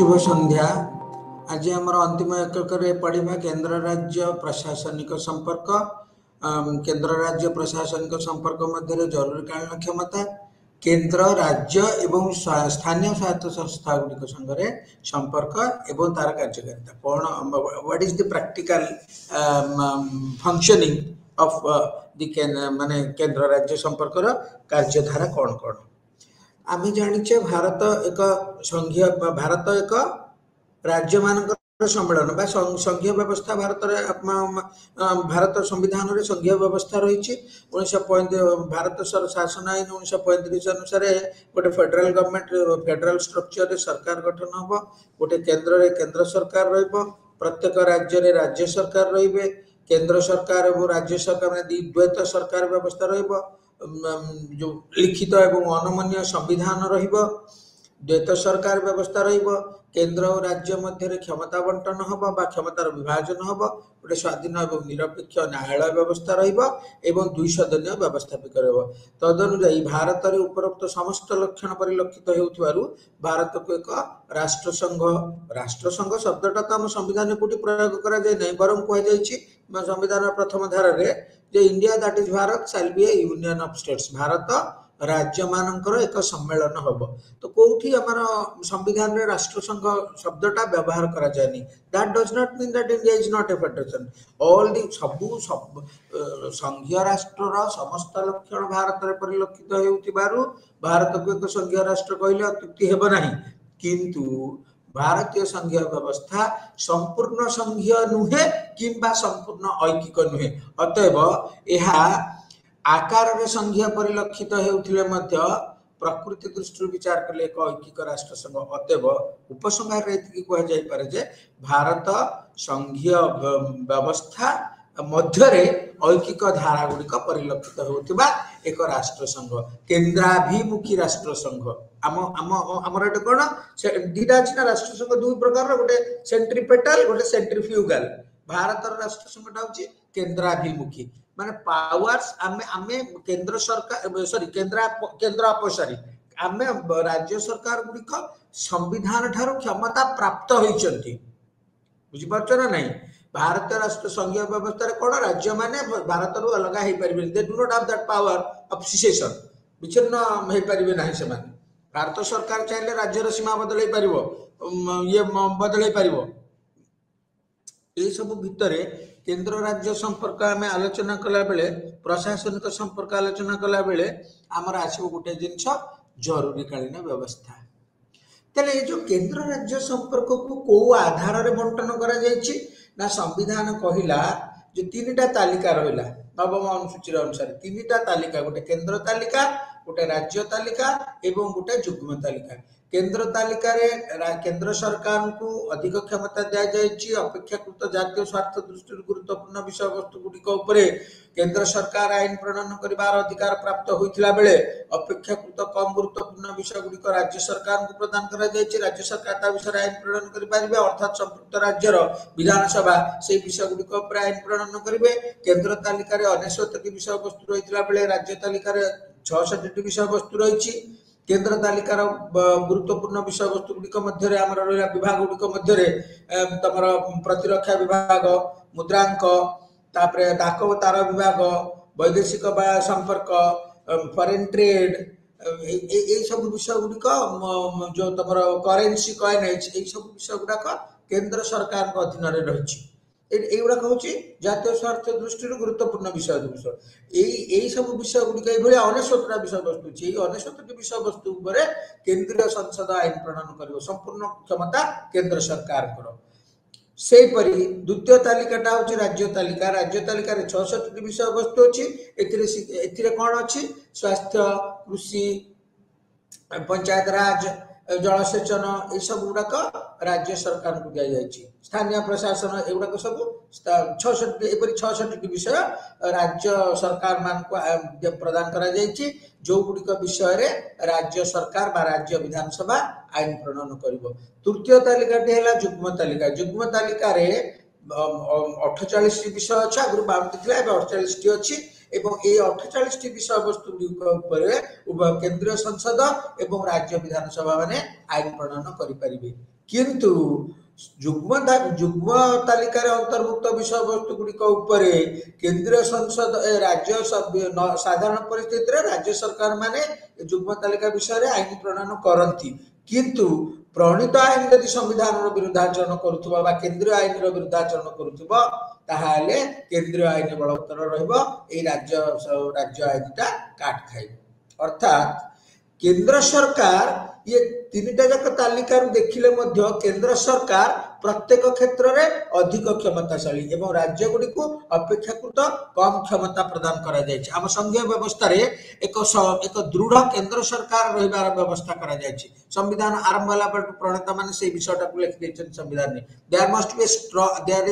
शुभ संध्या। आज आम अंतिम एकक पढ़ा केंद्र राज्य प्रशासनिक संपर्क। केंद्र राज्य प्रशासनिक संपर्क मध्य जरूरीकालीन क्षमता, केंद्र राज्य एवं स्थानीय स्वायत्त संस्था गुड़िक संगे संपर्क एवं तार कार्यकारिता कौन, what is the practical functioning of the माने केंद्र राज्य संपर्क कार्यधारा कौन कौन। आम जाचे भारत एक संघीय, भारत एक राज्य मान सम्मेलन बा संघीय व्यवस्था भारत संविधान रे संघीय व्यवस्था रही। भारत शासन आईन 1935 अनुसार गोटे फेडरल गवर्नमेंट फेडरल स्ट्रक्चर सरकार गठन हम, गोटे केंद्र सरकार प्रत्येक राज्य रे राज्य सरकार रे, केंद्र सरकार और राज्य सरकार द्वैत सरकार व्यवस्था जो लिखित एवं अनमन्य संविधान द्वैत सरकार व्यवस्था केंद्र और राज्य मध्य क्षमता बंटन हम बा क्षमतार विभाजन हम, गोटे स्वाधीन और निरपेक्ष न्यायालय व्यवस्था एवं 2 सदनीय व्यवस्थापिक तदनुजाई भारत में उपरोक्त समस्त लक्षण परिलक्षित हो भारत को एक राष्ट्रसंघ शब्दटा तो आम संविधान कोटी प्रयोग करा जाए नहीं, बरम कह संविधान प्रथम धारा India that is Bharat shall be A union of states, Bharat राज्य मानकर एक सम्मेलन हम। तो कौटी आमर संविधान रे राष्ट्रसंघ शब्दटा व्यवहार करा जाएनी। That does not mean that India is not a federation. All the सब संघीय राष्ट्र समस्त लक्षण भारत रे परिलक्षित हेउतिबारु भारत को एक संघीय राष्ट्र कहले अत्युक्ति हेब नाही, किंतु भारतीय संघीय व्यवस्था संपूर्ण संघीय नुहे किंबा संपूर्ण ऐकिक नुहे। अतएव यह आकार रे संघीय परिलक्षित हेउथिले मध्य प्रकृति दृष्टि विचार कले एक ऐकिक राष्ट्र संघ। अतएव उपसंहार रे कह जाय पारे जे भारत संघीय व्यवस्था मध्य ऐकिक धारा गुड़िक परिलक्षित होउथिबा एक राष्ट्र संघ, केंद्राभिमुखी राष्ट्र संघ। आमर एटा कोन दीटा अछि ना राष्ट्र संघ दुई प्रकार, गोटे सेंट्रीपेटल गोटे सेंट्रीफ्यूगल। भारत राष्ट्र संघटा होछि केंद्राभिमुखी, माने पावर्स आमे केंद्र सरकार सॉरी केंद्र अपसारी आमे राज्य सरकार गुड़िक संविधान ठारू क्षमता प्राप्त होइचंती, बुझि पारछ ना नहीं। भारत राष्ट्र संघीय व्यवस्था रे कोन राज्य माने भारत रु अलग हेइ परिबे, they do not have that power of secession, विच्छिन्न हेइ परिबे नाही से माने। भारत सरकार चाहिले राज्य रो सीमा बदलै परिबो, ये बदलै परिबो। ए सब भितरे केंद्र राज्य संपर्क आम आलोचना कला बेले, प्रशासनिक संपर्क आलोचना कला बेले आमर आसो गोटे जिनस जरूरीकालीन व्यवस्था। तेले ये जो केंद्र राज्य संपर्क को को आधार रे बंटन करा जायछि ना, संविधान कहिला जो 3टा तालिका रहिला नवम अनुसूची अनुसार 3टा तालिका, गोटे केंद्र तालिका, गोटे राज्य तालिका एवं गोटे युग्म तालिका। केंद्र तालिका रे केंद्र सरकार को अधिक क्षमता दिया जायछि। अपेक्षाकृत जातीय स्वार्थ दृष्टि गुरुत्वपूर्ण विषय वस्तु गुड़िक उपरे केंद्र सरकार आईन प्रणयन करिवार अधिकार प्राप्त होइथिला बेले अपेक्षाकृत कम गुरुत्वपूर्ण विषय गुड़िक राज्य सरकार को प्रदान करा जायछि। राज्य सरकार ता विषय आईन प्रणयन करि पारिबे, अर्थात संपुक्त राज्यर विधानसभा से विषय गुड़िक उपरे आईन प्रणयन करिवे। केंद्र तालिका रे 69टी विषय वस्तु रहिथिला बेले राज्य तालिका रे 66टी विषय वस्तु रहिछि। केंद्र तालिकार गुरुत्वपूर्ण विषय वस्तु गुड़िक मध्य आम रहा विभाग गुड़िक मध्य तमर प्रतिरक्षा विभाग, मुद्रांक, तापरे डाक व तार विभाग, वैदेशिक संपर्क, फॉरेन ट्रेड, ये सब विषय गुड़िक जो तमर करेन्सी कॉइनेज, ये सब विषय गुड़ाक केंद्र सरकार अधीन रही। एगुड़ा हूँ जातीय स्वार्थ दृष्टि गुरुत्वपूर्ण विषय सब विषय गुड़िक ये 69टा विषय वस्तु अच्छी। 69टी विषय वस्तु केंद्रीय संसद आईन प्रणयन कर संपूर्ण क्षमता केंद्र सरकार सेपरी। द्वितीय तालिकाटा हूँ राज्य तालिका। राज्य तालिका 66टी विषय वस्तु अच्छी। कौन अच्छी? स्वास्थ्य, कृषि, पंचायत राज, जलसेचन, ये सब गुड़ाक राज्य सरकार को दि जाएगी। स्थानीय प्रशासन एगुड़ाक सब 66टी विषय राज्य सरकार मान को प्रदान करा जायछि, जो गुड़िक विषय रे राज्य सरकार बा राज्य विधानसभा आईन प्रणयन करिवो। तृतीय तालिकाटी है युग्म तालिका। युग्म तालिका रे 48 विषय अच्छा, आगु 52 थिला, एबे 48 अच्छी। एवं ये 48 विषय वस्तु केंद्रीय संसद एवं राज्य विधानसभा माने आईन प्रणयन करि परिबे। किंतु ଯୁଗ୍ମ ତାଲିକାରେ ଅନ୍ତର୍ଭୁକ୍ତ ବିଷୟବସ୍ତୁ ଗୁଡ଼ିକ ଉପରେ କେନ୍ଦ୍ରୀୟ ସଂସଦ ରାଜ୍ୟ ସାଧାରଣ ପରିସ୍ଥିତିରେ ରାଜ୍ୟ ସରକାର ମାନେ ଯୁଗ୍ମ ତାଲିକା ବିଷୟରେ ଆଇନ ପ୍ରଣୟନ କରନ୍ତି କିନ୍ତୁ ପ୍ରଣୀତ ଆଇନ ଯଦି ସମ୍ବିଧାନର ବିରୁଦ୍ଧାଚରଣ କରୁଥିବ ବା କେନ୍ଦ୍ରୀୟ ଆଇନର ବିରୁଦ୍ଧାଚରଣ କରୁଥିବ ତାହେଲେ କେନ୍ଦ୍ରୀୟ ଆଇନ ବଳବତ୍ତର ରହିବ ଏଇ ରାଜ୍ୟ ଆଇନଟା କାଟ ଖାଇବ ଅର୍ଥାତ୍ केंद्र सरकार ये तीनटा जाक तालिकार देखिले मध्य केंद्र सरकार प्रत्येक क्षेत्र में अधिक क्षमताशाली एवं राज्य गुड़ी को अपेक्षाकृत कम क्षमता प्रदान करा जायछि आम संघीय व्यवस्था रे एक दृढ़ केंद्र सरकार रहिबार व्यवस्था करा जायछि संविधान आरंभ होला पर प्रणेता माने से विषयटा को लिखि दैछन संविधान में there must be there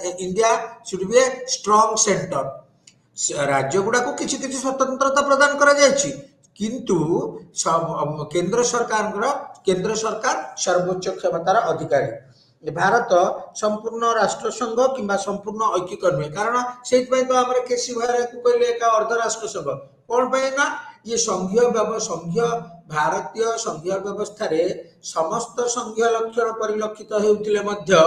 India should be a strong centre राज्य गुड़ा को किछि किछि स्वतंत्रता प्रदान करा जायछि किंतु केंद्र सरकार सर्वोच्च क्षमतार अधिकारी भारत संपूर्ण राष्ट्र संघ किंबा संपूर्ण ऐक्यिक नुहे कारण से तो आम केसी भाई को कहले एक अर्ध राष्ट्र संघ कौन पे ना ये संघीय भारतीय संघीय व्यवस्था रे समस्त संघीय लक्षण परिलक्षित होउतिले मध्य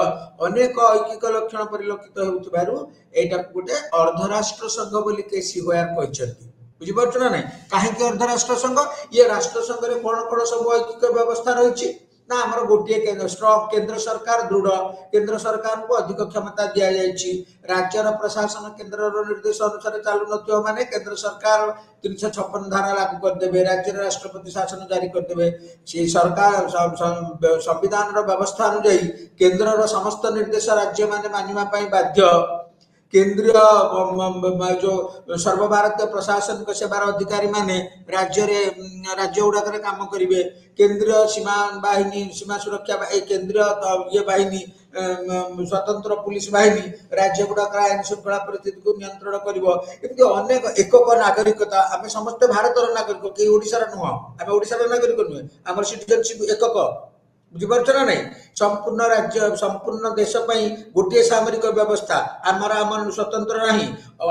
अनेक ऐक्यिक लक्षण परिलक्षित होउतिबारु एटा गोटे अर्ध राष्ट्र संघ बोली केसी भाई कहछथि बुझिपारछ ना नहीं कहीं अर्धराष्ट्र संघ ये राष्ट्र संघ रे कौन कौन सब ऐक्यिक व्यवस्था रही ना आमर गोटे केंद्र सरकार दृढ़ केंद्र सरकार को अधिक क्षमता दि जाइए राज्यर प्रशासन केंद्र निर्देश अनुसार चालू न माने केंद्र सरकार 356 धारा लागू करदे राज्य राष्ट्रपति शासन जारी करदे से सरकार संविधान व्यवस्था अनुଯାयी केंद्र समस्त निर्देश राज्य माने मानिबा पई बाध्य केंद्रीय जो सर्वभारतीय प्रशासनिक सेवार अधिकारी माने राज्य गुड़ाक काम करेंगे केंद्रीय सीमा बाहिनी सीमा सुरक्षा केंद्रीय ये बाहिनी स्वतंत्र पुलिस बाहिनी राज्य गुड़ाक आईन श्रृंखला परिस्थिति को नियंत्रण कर अनेक एकक नागरिकता आम समस्त भारतर नागरिक कई ओडिशार नुह आम ओडिशार नागरिक नुहे आम सिटीजनशिप एकक बुझीपार ना नहीं संपूर्ण राज्य संपूर्ण देश गोटे सामरिक व्यवस्था आमर आम स्वतंत्र ना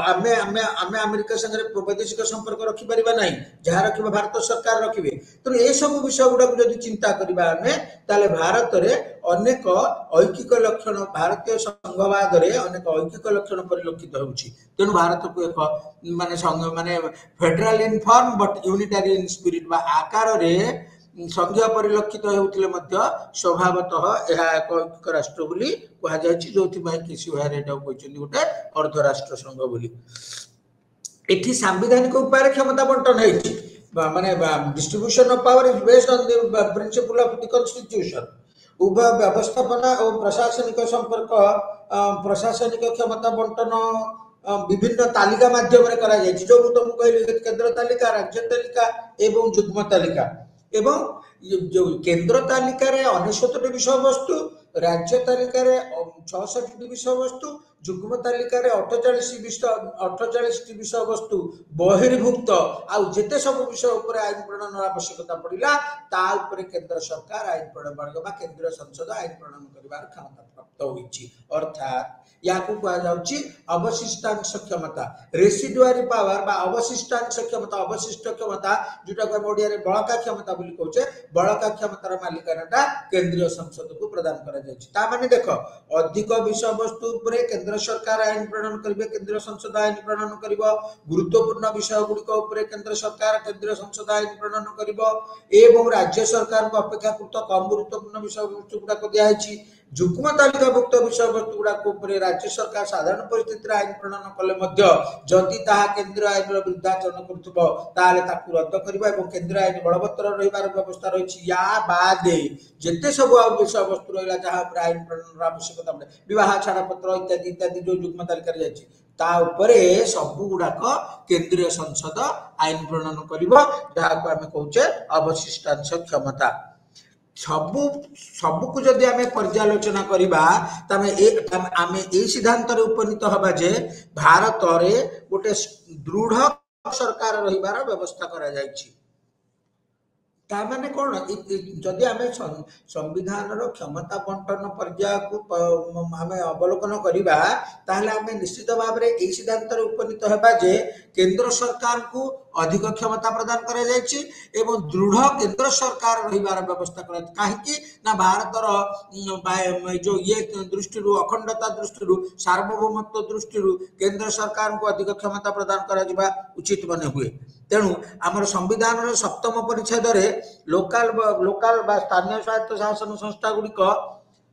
आम अमेरिका संगे वैदेशिक संपर्क रखिपर ना जहाँ रखा भारत सरकार रखिए तेणु ये सब विषय गुड़ाक जब चिंता करवा आम भारत में अनेक ऐक्यिक लक्षण भारतीय संघवाद रे अनेक ऐक्यिक लक्षण परिलक्षित होउछि तेणु भारत को एक माने federal in form but unitary in spirit बा आकार रे संघीय परिलक्षित होउतिले मध्य स्वभावतः यह एक ऐक्यिक राष्ट्र बोली कहा जायछि जोथि भाई किसी भाई एटा कहछन्ती गोटे अर्ध राष्ट्र संघ बोली एठी सांविधानिक उपाय क्षमता बंटन हेछि माने distribution of power is based on the principle of the constitution उभय व्यवस्थापना और प्रशासनिक संपर्क प्रशासनिक क्षमता बंटन विभिन्न तालिका माध्यम करा जायछि जो तुम कहली केंद्र तालिका राज्य तालिका एवं युग्म तालिका एवं जो केंद्र तालिका रे 69 विषय वस्तु राज्य तालिका रे 66 विषय वस्तु युग्म तालिका रे 48 विषय वस्तु बहिर्भुक्त आउ जेते सब विषय ऊपर आईन प्रणयन आवश्यकता पड़िला ता ऊपर केंद्र सरकार आईन प्रणयन बा केंद्र संसद आईन प्रणयन करिवार क्षमता प्राप्त होईछि अर्थात याकू कहा जाउछि अवशिष्टांश क्षमता रेसिडुआरी पावर बा अवशिष्टांश क्षमता अवशिष्ट क्षमता जोटा को ओडिया रे बळका क्षमता बोली कहउछे बळका क्षमतार मालिकानाटा केंद्रीय संसद को प्रदान करा जायछि ता माने देखो अधिक विषय वस्तु ऊपर केंद्र सरकार आईन प्रणयन करिवे केंद्रीय संसद आईन प्रणयन करिवो गुरुत्वपूर्ण विषय गुड़िक ऊपर केंद्र सरकार केंद्रीय संसद आईन प्रणयन करिवो एवं राज्य सरकार को अपेक्षाकृत कम गुरुत्वपूर्ण विषय वस्तु गुडा को दियाछि युग्म तालिकाभुक्त विषय वस्तु गुड़ाक राज्य सरकार साधारण परिस्थिति आईन प्रणयन कले जदि ताहा केंद्रीय आईन विरुद्धाचरण करुथबो ताले ताकू रद्द करबा एवं केंद्रीय आईन बलवत्तर रहिबार व्यवस्था रही या बादे जेते सब विषय वस्तु रहिला जहाँ आईन प्रणयन आवश्यकता पड़े विवाह छाड़पत्र इत्यादि इत्यादि जो युग्म तालिका जायछि ता उपरे सब गुड़ाक केंद्रीय संसद आईन प्रणयन करिवो जहाँ को आमे कहउछे अवशिष्टांश क्षमता सबको जदि आमे पर्यालोचना करिबा आमे ए सिद्धांत रे उपनीत हबा जे भारत रे गोटे दृढ़ सरकार रहिबार व्यवस्था करा जायछि ता माने कोन जदि आमे संविधान रो क्षमता बंटन पर्याय को आमे अवलोकन करिबा ताहले आमे निश्चित भाव रे ए सिद्धांत रे उपनीत हबा जे केंद्र सरकार को अधिक क्षमता प्रदान करा जायछि एवं दृढ़ केंद्र सरकार रहिबार व्यवस्था करा काहेकि ना भारतर जो ये दृष्टि अखंडता दृष्टि सार्वभौमत्व दृष्टि केंद्र सरकार को अधिक क्षमता प्रदान करा जिबा उचित मने हुए तेणु आमर संविधान सप्तम परिच्छेद लोकाल लोकाल स्थानीय स्वायत्त शासन संस्था गुड़िक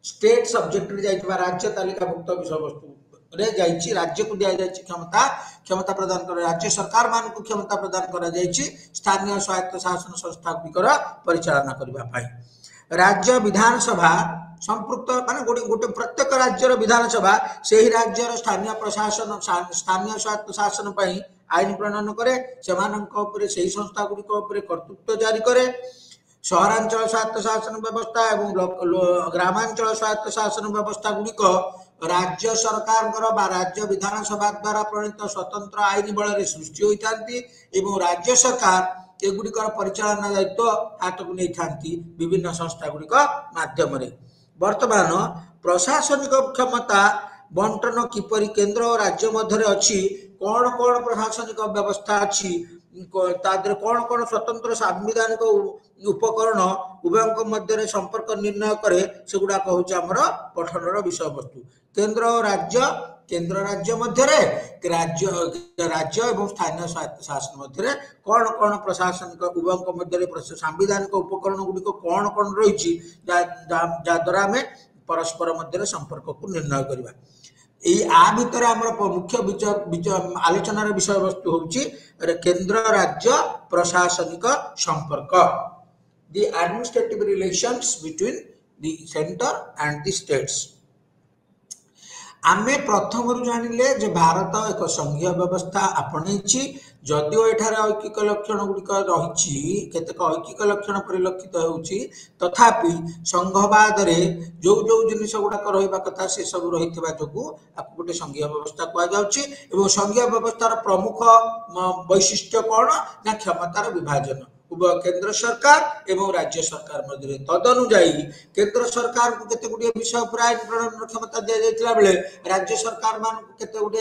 स्टेट सब्जेक्ट रे जाइबा राज्य तालिकाभुक्त विषय वस्तु रे जाइछि राज्य को दिया जाइछि क्षमता क्षमता प्रदान कर राज्य सरकार मान को क्षमता प्रदान करा जाइछि स्थानीय स्वायत्त शासन संस्था गुड़िकर परिचालना करबा पई राज्य विधानसभा संपृक्त माने गोटे प्रत्येक राज्यर विधानसभा सेही राज्यर स्थानीय प्रशासन स्थानीय स्वायत्त शासन पई आईन प्रणयन करे सेमानक ऊपर सेही संस्था गुड़िक ऊपर कर्तृत्व जारी करे सहरांचल स्वायत्त शासन व्यवस्था एवं ग्रामांचल स्वायत्त शासन व्यवस्था गुड़िक राज्य सरकार राज्य विधानसभा द्वारा प्रणीत स्वतंत्र आईन बल सृष्टि होती एवं राज्य सरकार एगुड़िकर परिचालना दायित्व हाथ को नहीं था विभिन्न संस्था गुड़िक माध्यम वर्तमान प्रशासनिक क्षमता बंटन किपरि केंद्र और राज्य मध्य अच्छी कौन कौन प्रशासनिक व्यवस्था अच्छी कौन कौन स्वतंत्र सांविधानिक उपकरण उभय मध्य संपर्क निर्णय करे सेगुड़ा हूँ आमर पठन विषय वस्तु केंद्र राज्य मध्य राज्य एवं स्थानीय स्वायत्त शासन मध्य कौन कौन प्रशासनिक उभय मध्य सांविधानिक उपकरण गुड़िक कौन कौन रही जद्वारा आम परस्पर मध्य संपर्क को निर्णय करवा भितर आमर मुख्य आलोचनार विषय वस्तु होउची केंद्र राज्य प्रशासनिक संपर्क the administrative relations between the center and the states आमे प्रथम जानिले जे भारत एक संघीय व्यवस्था आपणैछि जदिओ एठार ऐकिक लक्षण गुड़िक रही केतेक ऐकिक लक्षण परिलक्षित होउछि तथापि संघवाद रे जो जो जिनिस गुड़ाक रहिबा कथा से सब रहितबा जोगु आपको गोटे संघीय व्यवस्था कहा जाउछि एवं संघीय व्यवस्थार प्रमुख वैशिष्ट्य कौन ना क्षमतार विभाजन उभय केंद्र सरकार एवं राज्य सरकार मध्य तदनुजाई केंद्र सरकार को केते गुडी विषय पर आईन प्रणयन क्षमता दिया जायतिला बेले राज्य सरकार मान को केते गुडी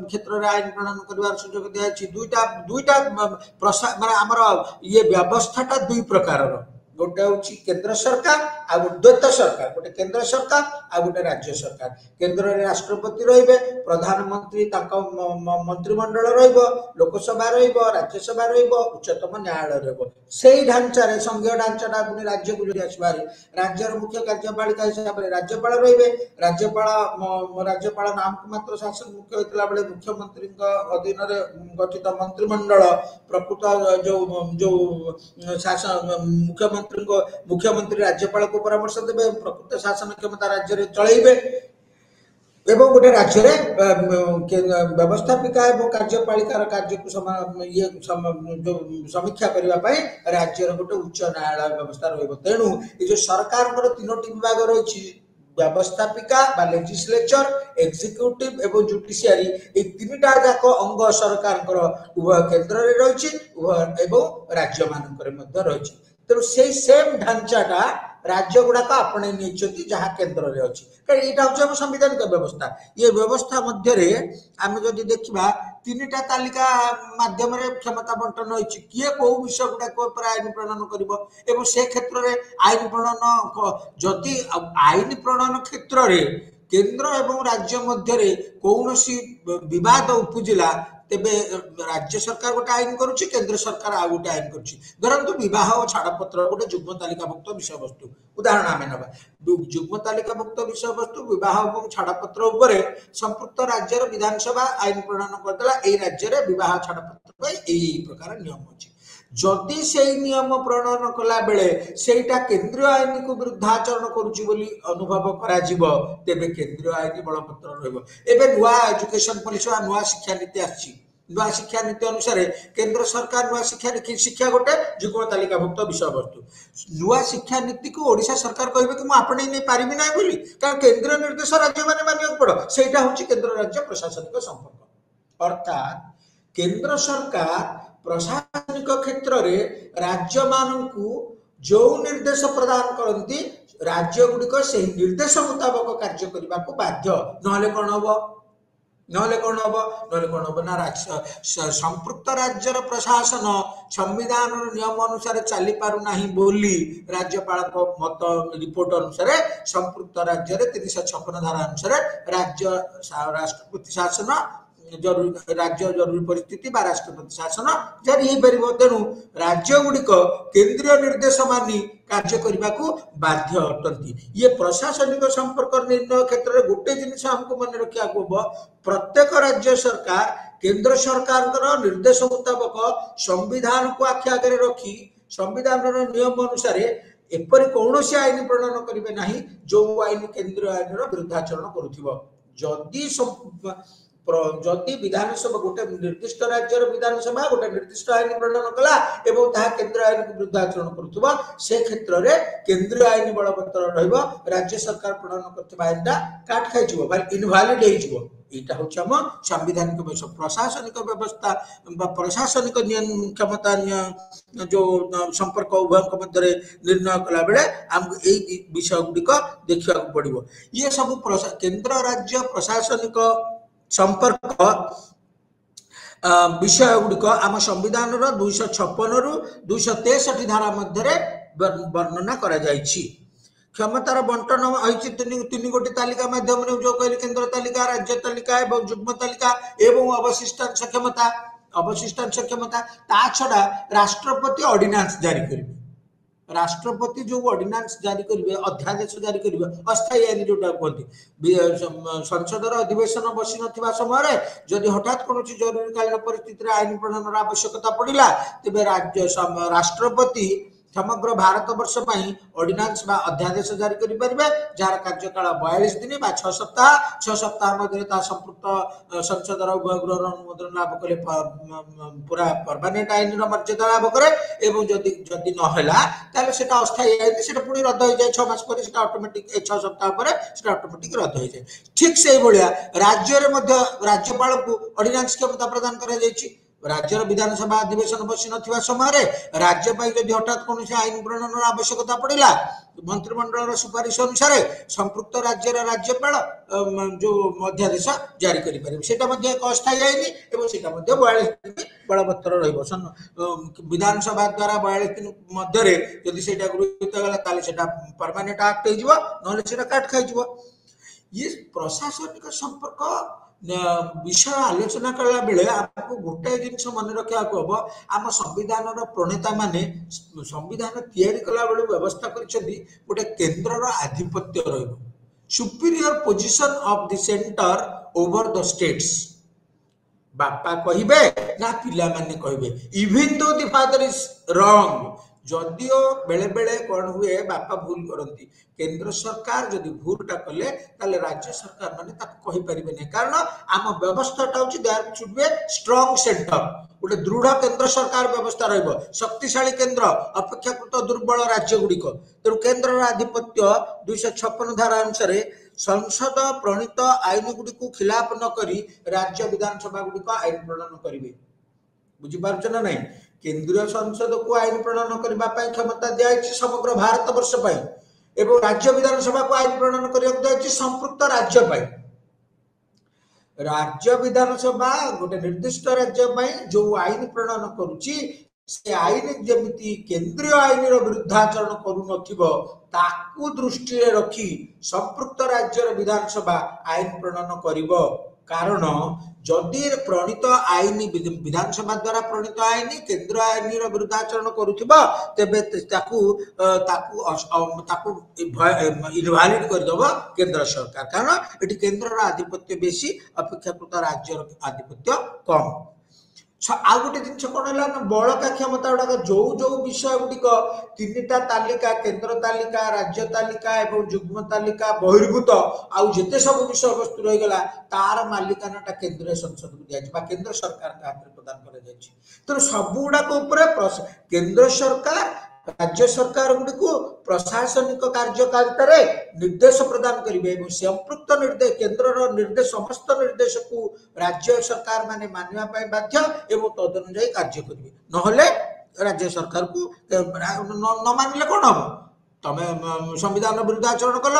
क्षेत्र रे आईन प्रणयन करबार सुयोग दिया छि दुईटा माने हमर ये व्यवस्थाटा दुई प्रकारर गोटे हूँ केंद्र सरकार आ द्वैत सरकार गोटे केंद्र सरकार आ गोटे राज्य सरकार केंद्र रे राष्ट्रपति रहिबे प्रधानमंत्री मंत्रिमंडल रहिबो लोकसभा रहिबो राज्यसभा रहिबो उच्चतम न्यायालय रहिबो सेही ढांचा रे संघीय ढांचाटा पुनी राज्य को जोडी आसबारे राज्यर मुख्य कार्यपालिका हिसाब रे राज्यपाल रहिबे राज्यपाल नाम को मात्र शासन मुख्य होइतला बेले मुख्यमंत्री अधीन रे गठित मंत्रिमंडल प्रकृत जो शासन मुख्यमंत्री राज्यपाल को परामर्श देवे प्रकृत शासन क्षमता राज्य रे चलैबे एवं गोटे राज्य रे व्यवस्थापिका एवं कार्यपालिकार कार्य को ये जो समीक्षा करबा पई राज्य रे गोटे उच्च न्यायालय व्यवस्था रहइबो तेणु ए जो सरकार तीनोटी विभाग रही व्यवस्थापिका बा लेजिस्लेचर एग्जीक्यूटिव एवं जुडिशियरी ए तीनटा जाक अंग सरकार उभय केंद्र रे रही एवं राज्य मानकर मध्य रही तेणु से सेम ढांचाटा राज्य गुड़ाक आपणे नहीं जहाँ केंद्र में अच्छी कहीं यहाँ हूँ संविधानिक व्यवस्था ये व्यवस्था मध्य आम जदि देखा तीन टा तालिका माध्यम क्षमता बंटन होती किए कौ विषय गुड़ाक आईन प्रणयन कर से क्षेत्र में आईन प्रणयन जदि आईन प्रणयन क्षेत्र में केंद्र एवं राज्य मध्य कौन विवाद उपजिला तेबे राज्य सरकार गोटे आईन करुच्ची केंद्र सरकार आ गोटे आईन करुच्ची धरतु विवाह और छाड़पत्र गोटे युग्म तालिकाभुक्त विषय वस्तु उदाहरण आम ना युग्म तालिकाभुक्त विषय वस्तु विवाह और छाड़पत्र उपरे संपृक्त राज्यर विधानसभा आईन प्रणयन करदेला एई राज्य में विवाह छाड़पत्र एई प्रकार नियम अछि जदि से नियम प्रणयन कला बेले सेटा केंद्रीय आईन को विरुद्धाचरण करुच्ची बोली अनुभव करा जिवो तेबे केंद्रीय आईन बलपत्र रहइबो एबे नुआ एजुकेशन पॉलिसी नुआ शिक्षा नीति आछि नुआ शिक्षा नीति अनुसार केंद्र सरकार नुआ शिक्षा गोटे युग्म तालिकाभुक्त विषय वस्तु नुआ शिक्षा नीति को ओडिशा सरकार कहबे कि मु आपणे नै पारिबि नै बोली कारण केंद्र निर्देश राज्य माने मानियो पड़ो सेटा होछि केंद्र राज्य प्रशासनिक संपर्क अर्थात केंद्र सरकार प्रशासनिक क्षेत्र रे राज्य मानकु जो निर्देश प्रदान करती राज्य गुड़िक से निर्देश मुताबक कार्य करने को बाध्य नहले कौन हम नहले कौन हम नहले कौन हम ना संपृक्त राज्यर प्रशासन संविधान नियम अनुसार चली पारु नाही बोली राज्यपाल मत रिपोर्ट अनुसार संपृक्त राज्य 356 धारा अनुसार राज्य राष्ट्रपति शासन जरूरी राज्य जरूरी परिस्थिति बा राष्ट्रपति शासन जारी हो पार तेणु राज्य गुड़िक केंद्रीय निर्देश मानि कार्य करने को बाध्य अटंती ये प्रशासनिक संपर्क निर्णय क्षेत्र में गोटे जिन हमको मन रखा हम प्रत्येक राज्य सरकार केंद्र सरकार निर्देश मुताबक संविधान को आखि आगे रखी संविधान नियम अनुसार एपरी कौन आईन प्रणयन करेंगे ना जो आईन केंद्रीय आईन विरुद्धाचरण करुदी जदि विधानसभा गोटे निर्दिष्ट राज्यर विधानसभा गोटे निर्दिष्ट आईन प्रणयन कला एवं केंद्र आईन को विरुद्धाचरण करुवा से क्षेत्र में केंद्रीय आईन बलवत्तर राज्य सरकार प्रणयन कर आईनटा काट खाई भाई इनभालिड हो यहाँ हूँ आम सांविधानिक व्यवस्था प्रशासनिक व्यवस्था प्रशासनिक क्षमता जो संपर्क उभय मध्य निर्णय कला बेले आमको यही विषय गुड़िक देखा पड़ो ये सब केंद्र राज्य प्रशासनिक संपर्क विषय गुड़िक आम संविधान 256 रु 263 धारा मध्य वर्णना करा जायछि क्षमतार बंटन होती तीन गोटी तालिका माध्यम जो कहली केंद्र तालिका राज्य तालिका एवं युग्म तालिका एवं अवशिष्टांश क्षमता ता छड़ा राष्ट्रपति ऑर्डिनेंस जारी करेंगे राष्ट्रपति जो ऑर्डिनेंस जारी करेंगे अध्यादेश जारी करेंगे अस्थायी आईन जोटा कहते संसदर अधिवेशन बसी ना समय जदि हठात कौन जरूरीकालीन परिस्थिति आईन प्रणयन आवश्यकता पड़ा तेज राज्य राष्ट्रपति समग्र भारत वर्ष ऑर्डिनेंस बा अध्यादेश जारी करें जार कार्यकाल 42 दिन 6 सप्ताह मध्य संपृक्त संसदर उभय गृह अनुमोदन लाभ कले पूरा परमानेंट आईन मर्यादा लाभ करे एवं जदि जदि नहला अस्थायी आईन से पुणी रद्द हो जाए 6 मास पर ऑटोमेटिक 6 सप्ताह पर ऑटोमेटिक रद्द हो जाए ठीक से राज्य में राज्यपाल को ऑर्डिनेंस क्षमता प्रदान कर राज्यर विधानसभा अधिवेशन बसी ना समय राज्य जदि हठात कौन आईन प्रणयन आवश्यकता पड़ा मंत्रिमंडल सुपारिश अनुसार संपृक्त राज्यर राज्यपाल जो अध्यादेश जारी करें एक अस्थायी आईन और 42 दिन बलवत्तर विधानसभा द्वारा 42 दिन मध्य जदि से गृहीत गला परमानेंट आक्ट हो काट खाई ये प्रशासनिक संपर्क विषय आलोचना कला बेले आपको गोटे जिन मन रखा हम आम संविधान प्रणेता माने संविधान तैयारी कला बेले व्यवस्था गोटे केंद्र आधिपत्य superior position of the centre over the states बापा कहिबे ना पिला माने कहिबे even though the father is wrong जदियो बेले बेले कौन हुए बापा भूल करती केंद्र सरकार जदि भूलटा कले ताले राज्य सरकार माने ताको कहि परिबे नै कारण आम व्यवस्थाटा होची there should be strong centre गोटे दृढ़ केंद्र सरकार व्यवस्था रहइबो शक्तिशाली केंद्र अपेक्षाकृत दुर्बल राज्य गुड़िक तेणु केंद्र आधिपत्य 256 धारा अनुसार संसद प्रणीत आईन गुड़िक खिलाफ न करी राज्य विधानसभा गुड़िक आईन प्रणयन करेंगे बुझी पारुछ ना नहीं केंद्रीय संसद को आईन प्रणयन करने क्षमता दिखाई समग्र भारत वर्ष एवं राज्य विधानसभा को आईन प्रणयन करने संपृक्त राज्य विधानसभा गोटे निर्दिष्ट राज्य जो आईन प्रणयन करुच्ची से आईन जमी केंद्रीय आईन विरुद्धाचरण करू दृष्टि रखी संपृक्त राज्यर विधानसभा आईन प्रणयन करिबो कारण जदि प्रणीत आईन विधानसभा द्वारा प्रणीत आईन केंद्र आईन विरुद्धाचरण करुथिबा तेबे ताकू इनवैलिड करदेव केंद्र सरकार कारण एटी केंद्र आधिपत्य बेसी अपेक्षाकृत राज्यर आधिपत्य कम आ गोटे जिन कौन है बड़का क्षमता गुड़ाक जो जो विषय गुड़िक 3टा तालिका केंद्र तालिका राज्य तालिका एवं युग्म तालिका बहिर्भूत आउ जिते सब विषय वस्तु रहीगला तार मालिकाना केंद्रीय संसद को दिया केंद्र सरकार हाथ में प्रदान कर तेणु सब गुड़ाक केंद्र सरकार राज्य सरकार गुड़ी को प्रशासनिक कार्यकारिता निर्देश प्रदान करेंगे संपृक्त निर्देश केंद्र निर्देश समस्त निर्देश को राज्य सरकार माने मानवा बाध्य एवं तदनुजाई कार्य करेंगे नहले राज्य सरकार को न मानिले कौन हम तमे संविधान विरुद्ध आचरण कल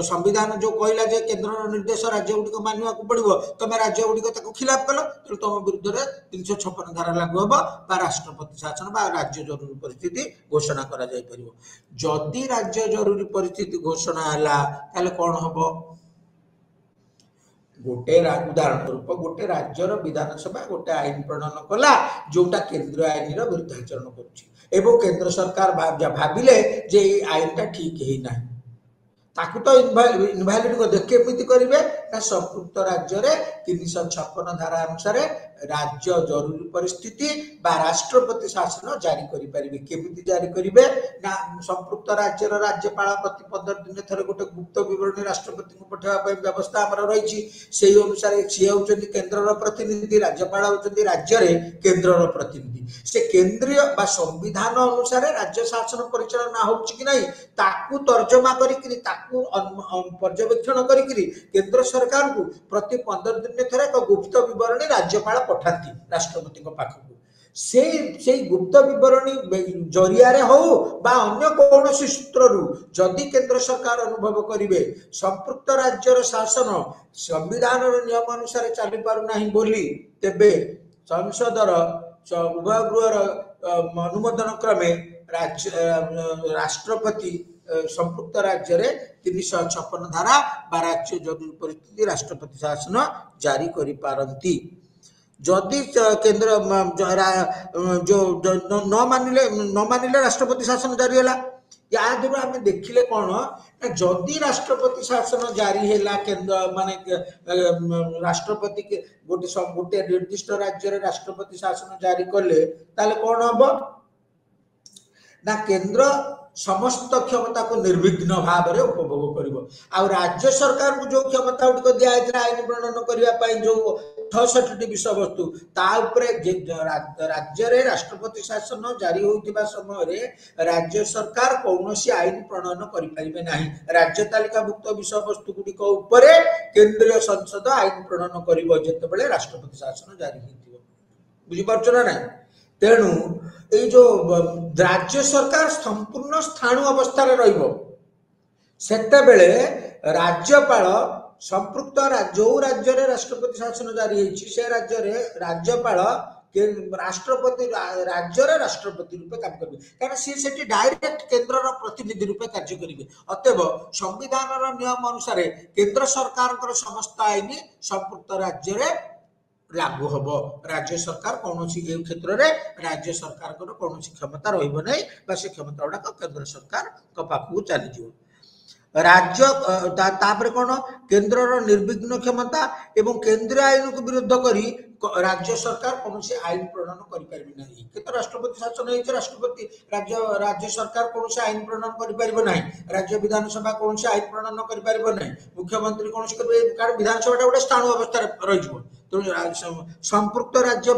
संविधान जो कहला जे केन्द्र निर्देश राज्य गुड़िक मानवा पड़ो तुम राज्य गुड़िक खिलाफ कल तो तुम विरुद्ध में 356 धारा लागू हम राष्ट्रपति शासन राज्य जरूरी परिस्थिति घोषणा करा जाय परिबो। जदि राज्य जरूरी परिस्थिति घोषणा है कौन हम गोटे उदाहरण स्वरूप गोटे राज्यर विधानसभा गोटे आईन प्रणयन कला जोटा केंद्रीय आईन विरुद्धाचरण करुच्ची केंद्र सरकार भाविले जे आईनटा ठीक ही ना ताकू तो इनभैलिड केमिति करेंगे ना संपुक्त राज्य में 356 धारा अनुसार राज्य जरूरी परिस्थिति बा राष्ट्रपति शासन जारी करेंगे केमिति जारी करेंगे ना संपुक्त राज्य राज्यपाल प्रति 15 दिन थरे गोटे गुप्त विवरणी राष्ट्रपति को पठावा व्यवस्था आमर रही से अनुसार सी होती केन्द्र प्रतिनिधि राज्यपाल होती राज्य में केन्द्र प्रतिनिधि से केंद्रीय बा संविधान अनुसार राज्य शासन परिचालना हो कि नहीं ताकू तर्जमा करी पर्यवेक्षण करी केंद्र सरकार को प्रति 15 दिन थरे एक गुप्त विवरणी राज्यपाल पठाती राष्ट्रपति पाखक से गुप्त विवरणी जरिया हो बा अन्य कौन सूत्र जदि केंद्र सरकार अनुभव करेंगे संपुक्त राज्यर शासन संविधान नियम अनुसार चली पारना बोली तेबे संसदर उभय गृहर अनुमोदन क्रमे राष्ट्रपति संपुक्त राज्य में 356 धारा बा राज्य जरूरी परिस्थिति राष्ट्रपति शासन जारी करि पारंती। जदि केंद्र जो न मानिले राष्ट्रपति शासन जारी है या द्वारा आम देखिले कौन जदि राष्ट्रपति शासन जारी है केंद्र माने राष्ट्रपति के गोटे निर्दिष्ट राज्य राष्ट्रपति शासन जारी कले ताले कौन हम ना केंद्र समस्त क्षमता को निर्विघ्न भाव में उपभोग कर राज्य सरकार को जो क्षमता गुड़िक दिखाई आईन प्रणयन करने जो 68 विषय वस्तु राज्य रे राष्ट्रपति शासन जारी होता समय राज्य सरकार कौन आईन प्रणयन करें ना राज्य तालिकाभुक्त विषय वस्तु गुड़िक केंद्रीय संसद आईन प्रणयन कर राष्ट्रपति शासन जारी हो बुझीपार ना ना तेणु ये जो राज्य सरकार संपूर्ण स्थाणु अवस्था सेतेबेले राज्यपाल संपृक्त जो राज्य रे राष्ट्रपति शासन जारी होती से राज्य रे राज्यपाल राष्ट्रपति राज्य रे राष्ट्रपति रूपे काम करेंगे कारण सी डायरेक्ट केंद्र प्रतिनिधि रूपे कार्य करेंगे अतएव संविधान नियम अनुसार केंद्र सरकार समस्त आईन संपृक्त राज्य रे लागू हम राज्य सरकार कौन क्षेत्र में राज्य सरकार कौन क्षमता रहा से क्षमता गुड़ाक केंद्र सरकार पाखक चली राज्य तापर कौन केंद्र निर्विघ्न क्षमता एवं केंद्रीय आईन को विरुद्ध करी राज्य सरकार कौन आईन प्रणयन कर राष्ट्रपति शासन हो राष्ट्रपति राज्य सरकार कौन आईन प्रणयन कर राज्य विधानसभा कौन आईन प्रणयन कर मुख्यमंत्री कौन कर विधानसभा गोटे स्थाणु अवस्था रही संपृक्त राज्य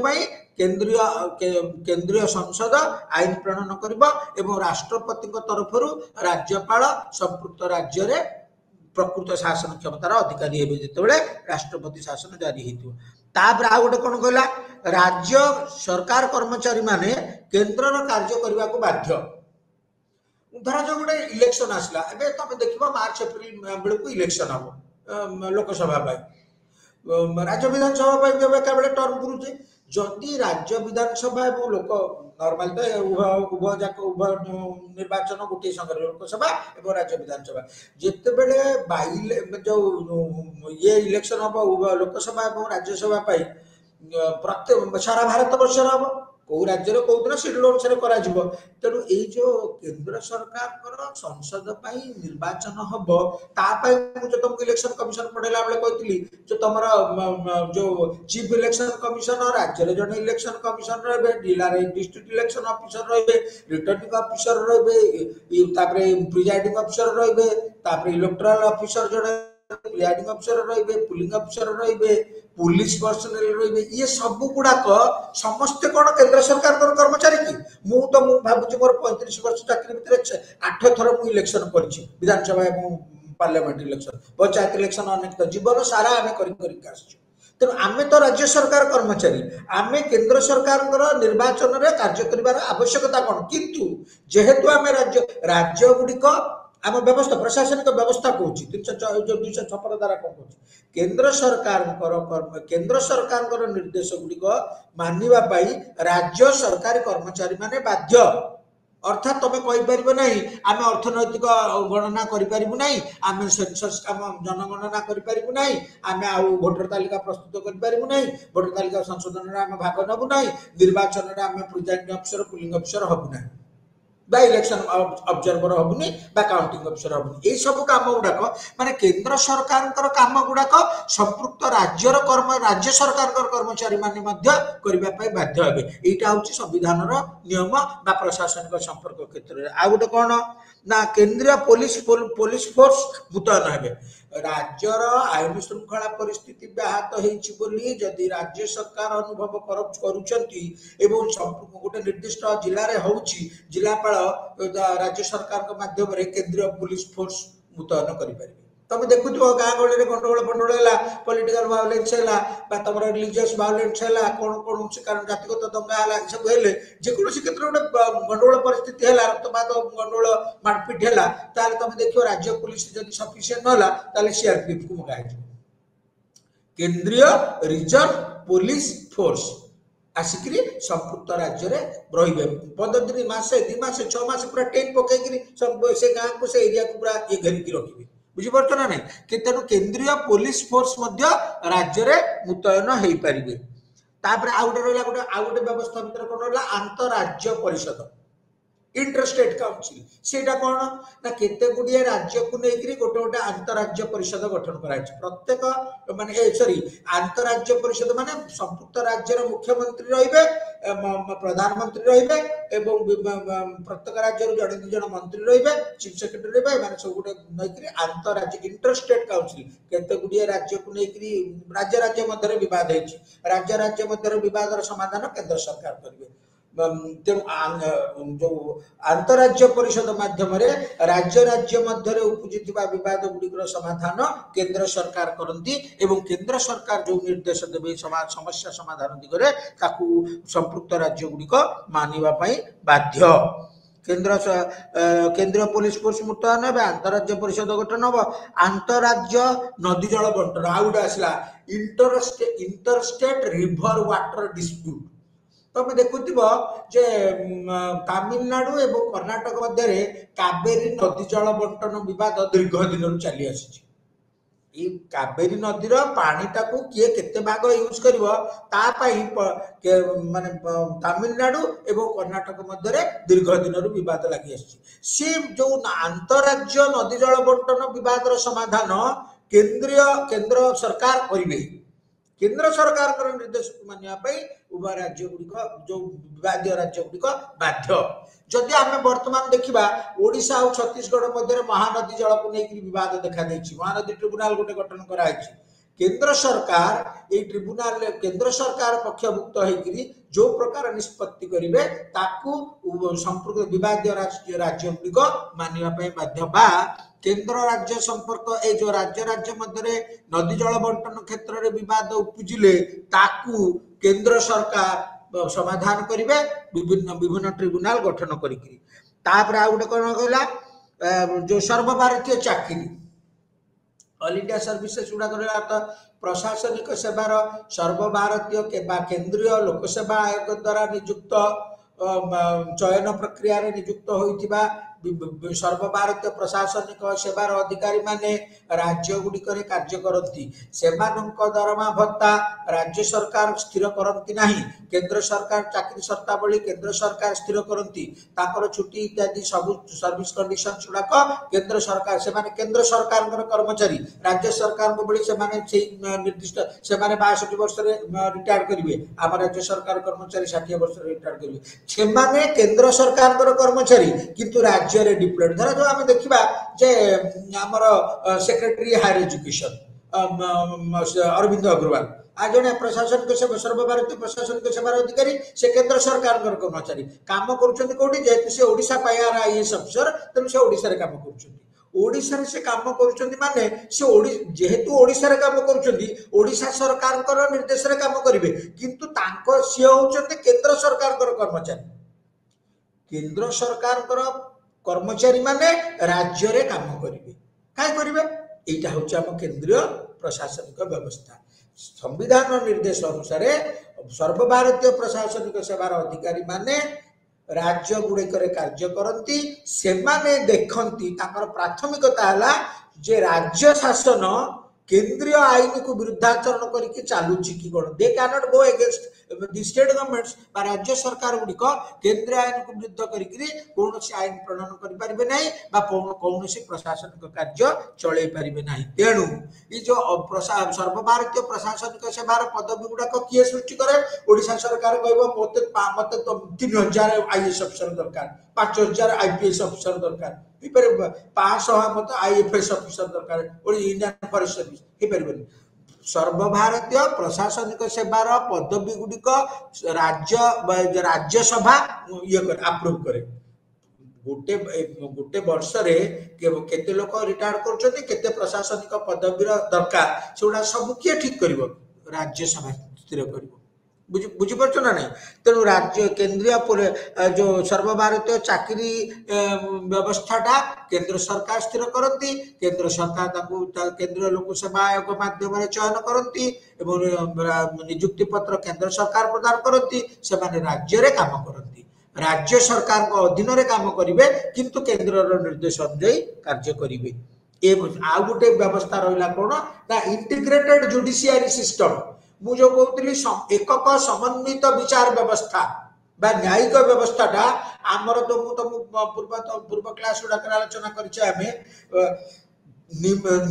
केंद्रीय संसद आईन प्रणयन कर राष्ट्रपति तरफ राज्यपाल संपृक्त राज्य रे प्रकृत शासन क्षमतार अधिकारी हे जिते राष्ट्रपति शासन जारी होपर आ गोटे कौन कहला राज्य सरकार कर्मचारी माने केंद्र कार्य करने को बाध्य धरा जो गोटे इलेक्शन आसला तुम देख मार्च एप्रिल बेलू इलेक्शन हम लोकसभा राज्य विधानसभा टर्म पुरुचे जदि राज्य विधानसभा और लोक नॉर्मल तो उभय जाक उभय निर्वाचन गोटे संगे लोकसभा और राज्य विधानसभा जितेबले बाइले जो ये इलेक्शन हम उभय लोकसभा और राज्यसभा प्रत्येक सारा भारत वर्ष हम कौ राज्य कौ दिन शेड्यूल अनुसार करा तेणु ये केंद्र सरकार संसद निर्वाचन हम जो तुमको इलेक्शन कमिशन पढ़ेला बेले कहती जो तुम जो चीफ इलेक्शन कमिशन राज्य जन इलेक्शन कमिशन रे जिला डिस्ट्रिक्ट इलेक्शन ऑफिसर रे रिटर्निंग ऑफिसर रे प्रिजाइडिंग ऑफिसर रे इलेक्टोरल ऑफिसर जड़े प्रिजाइडिंग ऑफिसर रे पुलिंग ऑफिसर रे पुलिस पर्सनल रे ये सब गुड़ाक समस्ते कौन केंद्र सरकार कर्मचारी की तो भावुँ मोर 35 वर्ष चाकरी भितर 8 थर मुझे इलेक्शन कर विधानसभा और पार्लियामेंट इलेक्शन पंचायत इलेक्शन अनेक जीवन सारा आम कर तेणु आम तो राज्य सरकार कर्मचारी आम केंद्र सरकार निर्वाचन में कार्य कर आवश्यकता कौन किंतु जेहेतु आम राज्य गुड़िक आम व्यवस्था प्रशासनिक व्यवस्था कौन 206 द्वारा कौन कौन केंद्र सरकार निर्देश गुड़िक मानवा राज्य सरकारी कर्मचारी माने बाध्य अर्थात तुम कहीपर ना आम अर्थनैतिक गणना करूँ आम सेंसस काम जनगणना करूँ आम आउ भोटर तालिका प्रस्तुत करूँ भोटर तालिका संशोधन में आम भाग नबू ना निर्वाचन में आम प्रिजाइडिंग अफिसर पुलिंग अफिसर हबू ना बा इलेक्शन ऑब्जर्वर हबुनी बा काउंटिंग अफिसर हबुनी ये सब काम गुड़ाक माने केंद्र सरकार काम गुड़ाक संपुक्त राज्य सरकार कर्मचारी माने करने बाध्य हे यहाँ हूँ संविधान नियम बा प्रशासनिक संपर्क क्षेत्र में आ गए कौन ना केंद्रीय पुलिस फोर्स मुतयन हे राज्यर आईन श्रृंखला परिस्थिति व्याहत होती जदि राज्य सरकार अनुभव करुँच गोटे निर्दिष्ट जिले में होची जिलापाल राज्य सरकार माध्यम केंद्रीय पुलिस फोर्स मुतयन करें तुम देखु गाँ गहली गंडगोल फंडगोल है पॉलिटिकल वायलेंस है तुम रिलीजियस वायलेंस है कौन कौन कारण जातिगत दंगा है सब है जेको क्षेत्र में गोटे गंडगोल परिस्थिति है रक्तपात गंडगोल मारपिट है तुम देख राज्य पुलिस जब सफिसीयंट ना सीआरपीएफ को मगाई केंद्रीय रिजर्व पुलिस फोर्स आसिक संपुक्त राज्य में रे 15 दिन मसे 2 मास 6 मास पूरा टेंट पकईकि से गाँव को से एरिया को पूरा ये घेरिकी रखिए बुझीपार ना ना कि तेणु केंद्रीय पुलिस फोर्स राज्य में मुतयन हो पारे तापर आउ गोटे व्यवस्था भर कौन रहा आंतरराज्य परिषद इंटरस्टेट काउंसिल सेटा कौन ना केते गुड़िए राज्य को लेकर गोटे गोटे आंतरराज्य परिषद गठन कराई प्रत्येक माने सॉरी आंतरराज्य परिषद माने संपुक्त राज्यर मुख्यमंत्री रहिबे प्रधानमंत्री रहिबे एवं प्रत्येक राज्य जड़े 2 जन मंत्री रहिबे चीफ सेक्रेटरी रहिबे माने सब गोटे नैकरी आंतरराज्य इंटरस्टेट काउंसिल केते गुड़िए राज्य को लेकर राज्य मध्य विवाद है राज्य मध्य विवाद समाधान केंद्र सरकार करेंगे तेणु जो आंतरराज्य परिषद माध्यम राज्य मध्य उपजुवा बद गुड़िकर समाधान केंद्र सरकार करती एवं केंद्र सरकार जो निर्देश देवे समस्या समाधान दिगरे ताकू संपुक्त राज्य गुड़िक मानिबा बाध्य केंद्रीय पुलिस फोर्स मुतयन हे आंतरराज्य परिषद गठन हम आंतरराज्य नदी जल बंटन आ गए आसला इंटरस्टेट रिवर वाटर डिस्प्यूट तुम देखुव जे तमिलनाडु एवं कर्णाटक मध्य कावेरी नदी जल बंटन बद दीर्घ दिन चली आसी कावेरी नदीर पानीटा को किए केते भाग यूज कर माने तमिलनाडु एवं कर्णाटक मध्य दीर्घ दिन बद लगी सी जो आंतरराज्य नदी जल बंटन बद समाधान केंद्र सरकार करेंगे केंद्र सरकार निर्देश को मानवाई उभय राज्य गुड़िक जो विवाद राज्य गुड़िक बाध्य जदि आम बर्तमान देखा ओडिशा और छत्तीसगढ़ मध्य महानदी जल को लेकर विवाद देखा महानदी ट्रिब्यूनाल गोटे गठन कराई केंद्र सरकार ये ट्रिब्यूनाल केंद्र सरकार पक्षभुक्त होकर जो प्रकार निष्पत्ति करेंगे संपूर्ण विवाद राज्य गुड़िक मानवाई बाध्य केंद्र राज्य संपर्क ए जो राज्य मध्य नदी जल बंटन क्षेत्र में विवाद उपजिले ताकू केंद्र सरकार समाधान करेंगे विभिन्न ट्रिब्यूनाल गठन करी आ गए कौन कहला जो सर्वभारतीय चाकरी ऑल इंडिया सर्विसेस गुड़ा तो प्रशासनिक सेवार सर्वभारतीय केंद्रीय लोकसेवा आयोग द्वारा नियुक्त चयन प्रक्रिया नियुक्त होइतिबा सर्वभारतीय प्रशासनिक सेवार अधिकारी माने राज्य गुड़िक कार्य करती दरमा भत्ता राज्य सरकार स्थिर करती नहीं केंद्र सरकार चाकरी शर्तावली केंद्र सरकार स्थिर करती छुट्टी इत्यादि सब सर्विस कंडीशन गुड़ाक केंद्र सरकार से केंद्र सरकार कर्मचारी राज्य सरकार निर्दिष्ट से 62 वर्ष रिटायर्ड करेंगे आम राज्य सरकार कर्मचारी 60 वर्ष रिटायर्ड करेंगे केंद्र सरकार कर्मचारी किंतु राज्य डिप्लॉयड धर जो आम देखा जे आमर secretary higher education Arvind Agrawal आज जड़े प्रशासनिक सेवा सर्वभारतीय प्रशासनिक सेवार अधिकारी से केंद्र सरकार कर्मचारी काम करुँच कौटी जेहेतु से ओडिशा पाइबार आईएएस अफिसर तेणु से ओडिशा काम कर ओडिशा रे से काम करूछंती माने से जेहेतु ओडिशा रे काम करूछंती ओडिशा सरकार निर्देश रे काम करिवे किंतु तांको से होचंती केंद्र सरकार कर्मचारी केंद्र सरकार कर्मचारी माने राज्य रे काम करिवे काय करिवे एटा होचे हम केंद्रीय प्रशासनिक व्यवस्था संविधान निर्देश अनुसार सर्वभारतीय प्रशासनिक सेवार अधिकारी माने राज्य गुड़िक कार्य करती से माने देखती प्राथमिकता है जे राज्य शासन केंद्रीय आईन को विरुद्धाचरण करके चलुची कि कौन they can not go against the state governments राज्य सरकार गुड़िक केंद्रीय आईन को विरुद्ध करके कौन आईन प्रणयन करें ना कौन प्रशासनिक कार्य चल पारे ना तेणु ये जो सर्वभारतीय प्रशासनिक सेवार पदवी गुड़ाक किए सृष्टि करे ओडिशा सरकार कह मत 3000 आईएएस अफिसर दरकार 5000 आईपीएस अफिसर दरकार 500 मत आईएफएस अफिसर दरकार इंडियन फॉरेस्ट सर्विस हो पारे सर्वभारतीय प्रशासनिक सेवार पदवी गुड़िक राज्यसभा ये अप्रूव करे गोटे गोटे वर्ष रे केते लोक रिटायर करछथि केते प्रशासनिक पदवी दरकार सेउडा सब किए ठीक करिवो राज्यसभा स्थिर करिवो बुझी पार्छ ना नहीं तेणु राज्य केंद्रीय जो सर्वभारतीय चाकरी व्यवस्थाटा केंद्र सरकार स्थिर करती केंद्र सरकार केंद्रीय लोक सेवा आयोग माध्यम चयन करती नियुक्ति पत्र केंद्र सरकार प्रदान करती से राज्य रे काम करती राज्य सरकार को अधीन रे काम करिवे किंतु केंद्र निर्देश अनुसार कार्य करिवे आ गोटे व्यवस्था रहिला कोन ना इंटीग्रेटेड जुडिशियरी सिस्टम मु जो कहूली एकक समन्वित विचार व्यवस्था बा न्यायिक व्यवस्थाटा आमर तो पूर्व क्लास गुड़ा आलोचना करें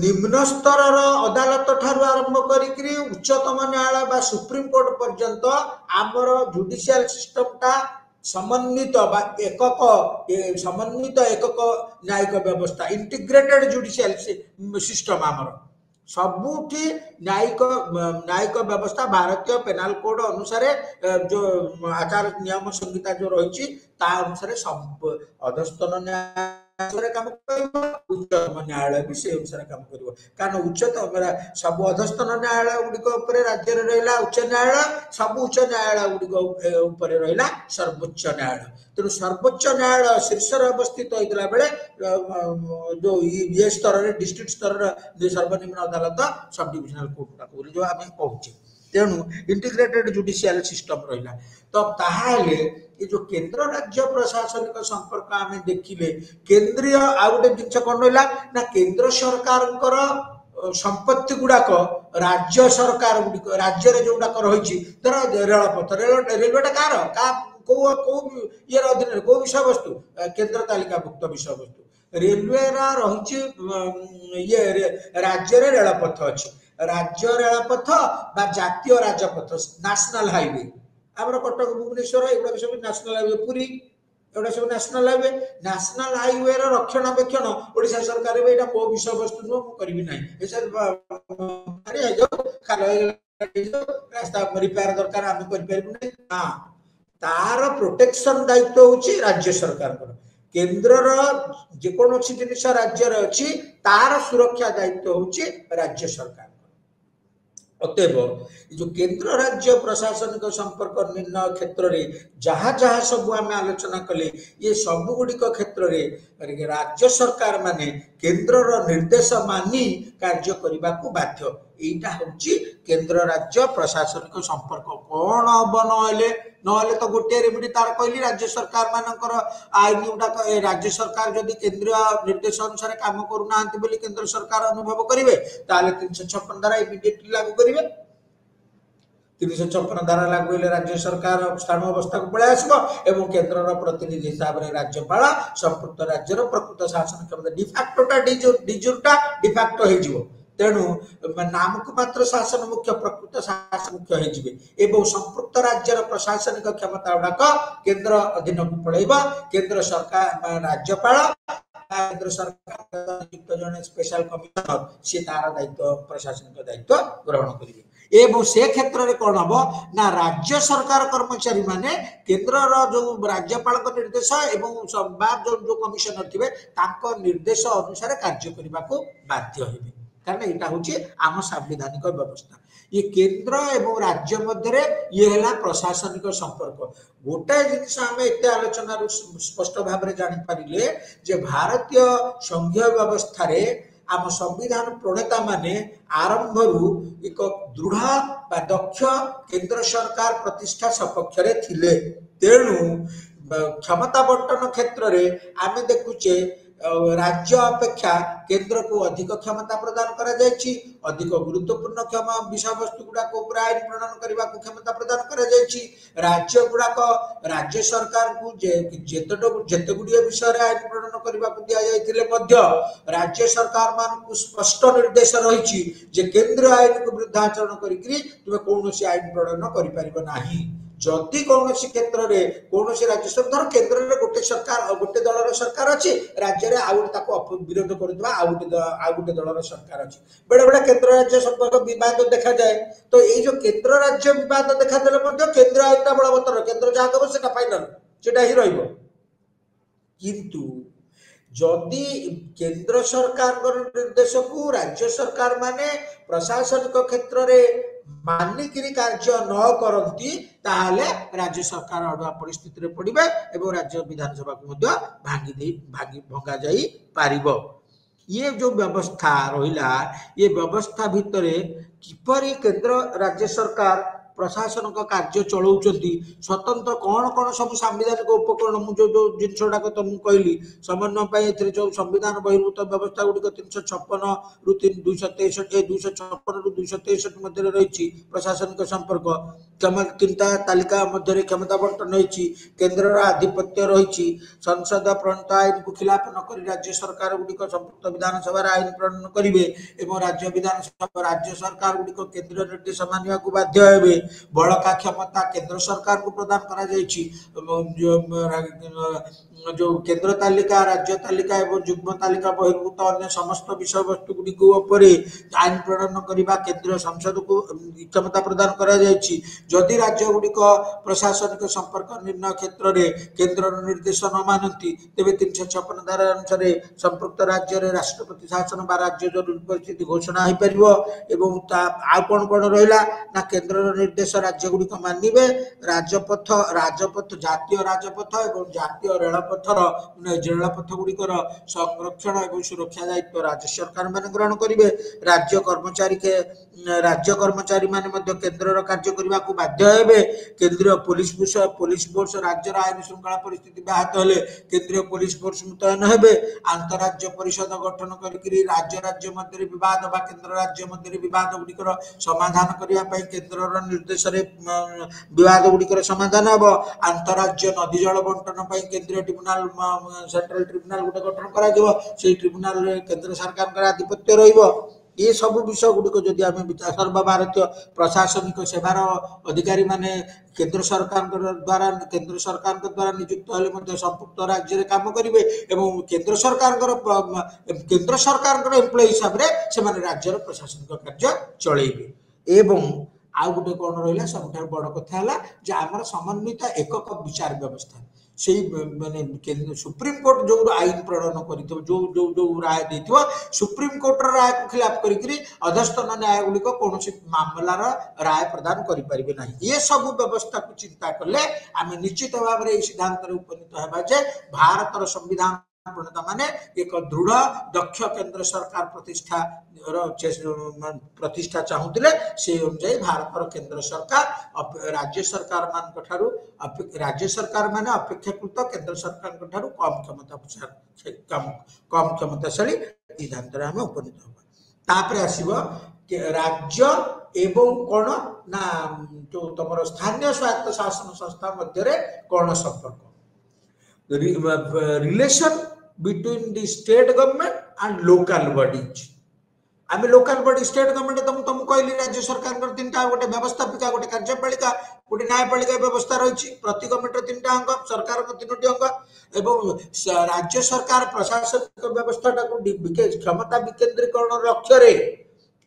निम्न स्तर अदालत ठारू आरंभ करी उच्चतम न्यायालय बा सुप्रीम कोर्ट पर्यंत आमर जुडिशियल सिस्टमटा समन्वित बा एकक न्यायिक व्यवस्था इंटीग्रेटेड जुडिशियल सिस्टम आमर सबुठी न्यायिक व्यवस्था भारतीय पेनाल कोड अनुसार जो आचार नियम संहिता जो रही अनुसार सब अधस्तन न्यायालय काम उच्चतम न्यायालय भी से अनुसार काम कर कारण उच्चतम सब अधस्तन न्यायालय गुड़िक राज्य रहा उच्च न्यायालय सब उच्च न्यायालय गुड़िक रहा सर्वोच्च न्यायालय तेणु सर्वोच्च न्यायालय शीर्ष अवस्थित होता बेले जो ये स्तर डिस्ट्रिक्ट स्तर सर्वनिम्न अदालत सब डिविजनल कोर्ट जो आम कहूँ तेणु इंटीग्रेटेड जुडिशियल सिस्टम रहा तो ताहले ये जो केंद्र राज्य प्रशासनिक संपर्क आम देखिले केंद्रीय आ गोटे जिन कौन रहा ना केंद्र सरकार संपत्ति गुड़ाक राज्य सरकार गुड़िक राज्य जो गुड़ाक रही रेलपथ रेलवेटा कार ये अधीन कौ विषय वस्तु केंद्र तालिकाभुक्त विषय वस्तु रेलवे रही ये राज्य रेलपथ अच्छी राज्य रेलपथ बा जातीय राजपथ नेशनल हाईवे आमर कटक भुवनेश्वर एगुड़ा सब नेशनल हाईवे पुरी एगुड़ा सब नेशनल हाईवे रक्षणाबेक्षण ओडिशा सरकार यहाँ मो विषय वस्तु नुह मुझे रास्ता रिपेयर दरकार आम कर तार प्रोटेक्शन दायित्व होची राज्य सरकार केंद्र जेकोसी जिनिस राज्य अच्छी तार सुरक्षा दायित्व होची राज्य सरकार अतएव जो केंद्र राज्य प्रशासनिक संपर्क निर्णय क्षेत्र में जहाँ जहाँ सब आम आलोचना कले ये सब गुड़िक क्षेत्र में राज्य सरकार माने केंद्र निर्देश मानी कार्य करने को बाध्य यहाँ हूँ केंद्र राज्य प्रशासनिक संपर्क कौन हम नहले तो गोटे रेमेडी तार कहली राज्य सरकार मानकर आईन गुड़ाक राज्य सरकार जदि केंद्रीय निर्देश अनुसार काम करूना केंद्र सरकार अनुभव करेंगे 356 धारा इमिडिएटली लागू करेंगे 356 धारा लागू हेले राज्य सरकार स्थान अवस्था को पलि आसब एवं केंद्र प्रतिनिधि हिसाब से राज्यपाल संपुक्त राज्यर प्रकृत शासन क्षमता डिफैक्टोटा डिजोरटा डिफैक्टो हो तेणु नामक मात्र शासन मुख्य प्रकृत शासन मुख्य हो संपृक्त राज्यर प्रशासनिक क्षमता गुड़ाक केंद्र अधीन को पलैब केंद्र सरकार राज्यपाल केंद्र सरकार नियुक्त जन स्पेशल कमिशनर सी तार दायित्व प्रशासनिक दायित्व ग्रहण करेंगे एवं से क्षेत्र में कौन हम ना राज्य सरकार कर्मचारी माने केंद्र जो राज्यपाल निर्देश एवं जो जो कमिशनर थे निर्देश अनुसार कार्य करने को बाध्य हे कारण यहाँ हूँ आम संवैधानिक व्यवस्था ये केंद्र एवं राज्य मध्य ये है प्रशासनिक संपर्क गोटाए जिन आम एत आलोचना स्पष्ट भाव में जापारे जे भारतीय संघीय व्यवस्था रे आम संविधान प्रणेता माने आरंभ एक दृढ़ दक्ष केंद्र सरकार प्रतिष्ठा सपक्ष रे थिले तेणु क्षमता बंटन क्षेत्र में आम देखुचे राज्य अपेक्षा केंद्र को अधिक क्षमता प्रदान करा जायछि अधिक गुरुत्वपूर्ण क्षमा विषय वस्तु गुड़ाक आईन प्रणयन करने को क्षमता प्रदान करा जायछि राज्य गुड़ाक राज्य सरकार को जेते गुड़िए विषय आईन प्रणयन करने को दिया जायतिले मध्य राज्य सरकार मान को स्पष्ट निर्देश रही जे केंद्र आईन को विरुद्धाचरण करी तुम कौन आईन प्रणयन करि परिबो नाही जदि कौन क्षेत्र में कौन राज्य सरकार केंद्र में गोटे सरकार गोटे दलर सरकार अच्छी राज्य में आउ विरोध कर गोटे दलर सरकार अच्छी बेले बेले केंद्र राज्य संपर्क विवाद देखा जाए तो ये जो केंद्र राज्य विवाद देखा देले केंद्र आईन बलवत्तर केंद्र जहाँ दब से फाइनाल से ही किंतु जदि केंद्र सरकार निर्देश को राज्य सरकार माने प्रशासनिक क्षेत्र में मानिकी कार्य न करती ताहले राज्य सरकार अड़ुआ परिस्थिति पड़े और राज्य विधानसभा को भंगा जाई पारिबो ये जो व्यवस्था रहिला ये व्यवस्था भितर किपरि केंद्र राज्य सरकार प्रशासन का कार्य चलाउछंती स्वतंत्र कौन कौन सब संवैधानिक उपकरण मु जो जिनसटाक तुमको कहली समन्वय जो संविधान बहिर्भूत व्यवस्था गुड़िक 356 रु 263 256 रु 263 मध्य रही प्रशासनिक संपर्क तीनटा तालिका मध्य क्षमता बंटन रही केंद्र आधिपत्य रही संसद प्रणीत आईन को खिलाफ नक राज्य सरकार गुड़िक संपुक्त विधानसभा आईन प्रणयन करेंगे और राज्य विधानसभा राज्य सरकार गुड़िक केंद्र निर्देश मानवा को बाध्य हे बड़का क्षमता केंद्र सरकार को प्रदान करा जायछि जो केंद्र तालिका राज्य तालिका एवं युग्म तालिका बहिर्भूत अन्य समस्त विषय वस्तु गुड़िक आईन प्रणयन करने केंद्र संसद को क्षमता प्रदान करा जायछि जदि राज्य गुड़िक प्रशासनिक संपर्क निर्णय क्षेत्र में केंद्र निर्देश न मानती तेज 356 धारा अनुसार संपृक्त राज्य में राष्ट्रपति शासन बा राज्य जरूरी परिस्थिति घोषणा हो पार कौन कौन रहा ना केंद्र निर्देश राज्य गुड़िक मानवे राजपथ जातीय राजपथ और जातीय रेलपथर रेलपथ गुड़िकर संरक्षण और सुरक्षा दायित्व राज्य सरकार मान ग्रहण करेंगे राज्य कर्मचारी मान केंद्र कार्य करने को बाध्य हे केंद्रीय पुलिस फोर्स राज्य आईन श्रृंखला परिस्थिति व्याहत हेले केंद्रीय पुलिस फोर्स मुतयन हे आंतरराज्य परिषद गठन करी राज्य मध्य विवाद बा केंद्र राज्य मध्य विवाद गुड़िकर समाधान करने केंद्र निर्देश विवाद गुड़िकर समाधान हम आंतरराज्य नदी जल बंटन केंद्रीय ट्रिब्यूनाल सेंट्रल ट्रिब्यूनाल गोटे गठन कर ट्रिब्यूनाल केंद्र सरकार आधिपत्य रहिबो ये सब विषय गुड़िक जदि आम सर्वभारतीय प्रशासनिक सेवार अधिकारी माने केंद्र सरकार द्वारा नियुक्त हेले संपुक्त राज्य में काम करेंगे एवं केंद्र सरकार एम्प्लॉय हिसाब से राज्य प्रशासनिक कार्य चलेबे एवं आउ गोटे कौन रहा सब बड़ कथा है आम समन्वित एकक विचार व्यवस्था से माने सुप्रीम कोर्ट जो आईन प्रणयन कर जो राय दे सुप्रीम कोर्ट राय को खिलाफ करी अधस्तन न्याय गुड़िक कौन मामलार राय प्रदान करें ना ये सब व्यवस्था को चिंता कले आम निश्चित भाव में सिद्धांत उपनीत होगा भारतर संविधान प्रणेता माने एक दृढ़ दक्ष केंद्र सरकार प्रतिष्ठा चाहूले से अनुसार भारत केंद्र सरकार राज्य सरकार राज्य सरकार माने अपेक्षाकृत केंद्र सरकार कम क्षमताशाली सिद्धांत आम उपनीत होगा आसब राज्य एवं कौन ना जो तुम स्थानीय स्वायत्त शासन संस्था मध्य कौन संपर्क relation between the state government and local bodies आम लोकल बॉडी स्टेट गवर्नमेंट तुम कहली राज्य सरकार तीनटा गोटे व्यवस्थापिका गोटे कार्यपालिका गोटे न्यायपालिका व्यवस्था रही प्रति गवर्नमेंट 3टा अंग सरकार 3टी अंग एवं राज्य सरकार प्रशासनिक व्यवस्था क्षमता विकेंद्रीकरण लक्ष्य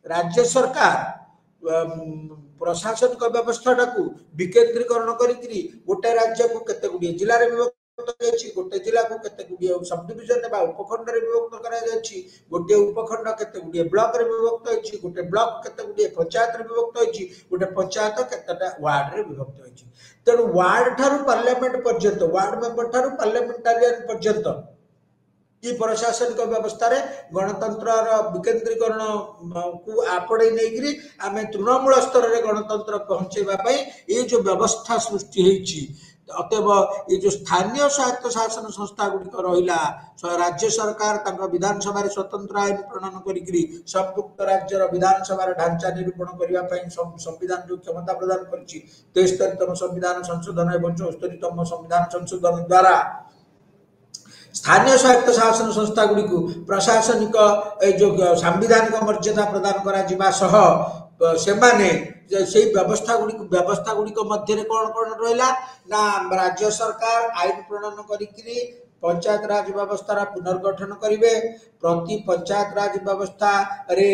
राज्य सरकार प्रशासनिक व्यवस्था विकेन्द्रीकरण करी गोटे राज्य को केते गुडी जिला रे विभक्त गोटे जिला को केते गुडी सब डिविजन बा उपखंड रे विभक्त करा जायछि गोटे उपखंड केते गुडी ब्लॉक रे विभक्त होइछि गोटे ब्लॉक केते गुडी पंचायत रे विभक्त होइछि गोटे पंचायत केतेटा वार्ड रे विभक्त होइछि तेणु वार्ड ठारू पार्लियामेंट पर्यंत वार्ड मेंबर ठारू पार्लियामेंटारियन पर्यंत ई प्रशासनिक व्यवस्था रे गणतंत्र विकेन्द्रीकरण को आपड़े नहीं आम तृणमूल स्तर रे गणतंत्र पहुंचेबा पई ये जो व्यवस्था सृष्टि होइछि अतएव ये जो स्थानीय स्वायत्त शासन संस्था गुड़िक रहा राज्य सरकार तंका विधानसभा रे स्वतंत्र आईन प्रणयन करी संयुक्त राज्यर विधानसभा ढांचा निरूपण करने संविधान जो क्षमता प्रदान करिछि 73तम संविधान संशोधन एवं 74तम संविधान संशोधन द्वारा स्थानीय स्वायत्त शासन संस्था गुड़िक प्रशासनिक जो सांविधानिक मर्यादा प्रदान करा सह सेमाने से व्यवस्था गुड़िक मध्य कौन कौन रहा ना राज्य सरकार आईन प्रणयन करी पंचायत राज व्यवस्था पुनर्गठन करेंगे प्रति पंचायत राज व्यवस्था रे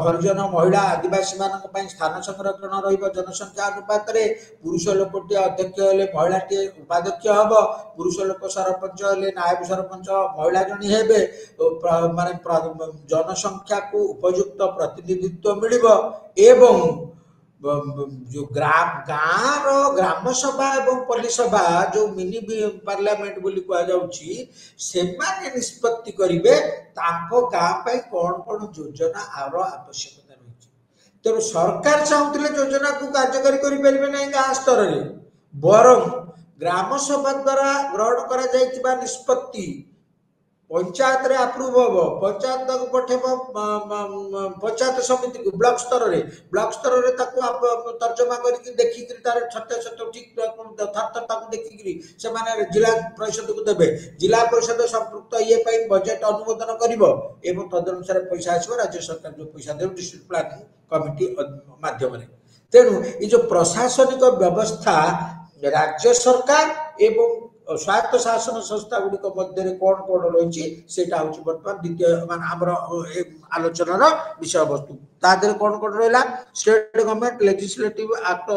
हरिजन महिला आदिवासी मान स्थान संरक्षण जनसंख्या अनुपात रे पुरुष लोकटी अध्यक्ष हेले महिलाटी उपाध्यक्ष हम पुरुष लोक सरपंच हेले नायब सरपंच महिला जनी हेबे माने जनसंख्या को उपयुक्त प्रतिनिधित्व मिलिबो एवं जो ग्राम सभा एवं पल्ली सभा जो मिनी पार्लियामेंट बोली कह जाउची सेमाने निष्पत्ति करिवे तांको गां पई कोन कोन योजना आरो आवश्यकता रही तेणु सरकार चाहूले योजना को कार्यकारी करि परिबे नै गां स्तर रे बरं ग्राम सभा द्वारा ग्रहण करा जायतिबा निष्पत्ति पंचायत रे अप्रूव हो पंचायत तक पठेब पंचायत समिति को ब्लॉक स्तर रे ताको तर्जमा करके देखि तार छत्ते छत्ते ठीक थर देखि से माने जिला परिषद को देबे जिला परिषद संपुक्त ये पई बजट अनुमोदन करिवो एवं तदनुसार पैसा आसीबो राज्य सरकार जो पैसा देव डिस्ट्रिक्ट प्लानिंग कमिटी माध्यम रे तेणु ये जो प्रशासनिक व्यवस्था राज्य सरकार एवं स्वायत्त शासन संस्था गुड़िक मध्य कौन कौन रही बर्तमान द्वितीय आमर आलोचनार विषय वस्तु तादे कौन कौन रहा स्टेट गवर्नमेंट लेजिस्लेटिव एक्ट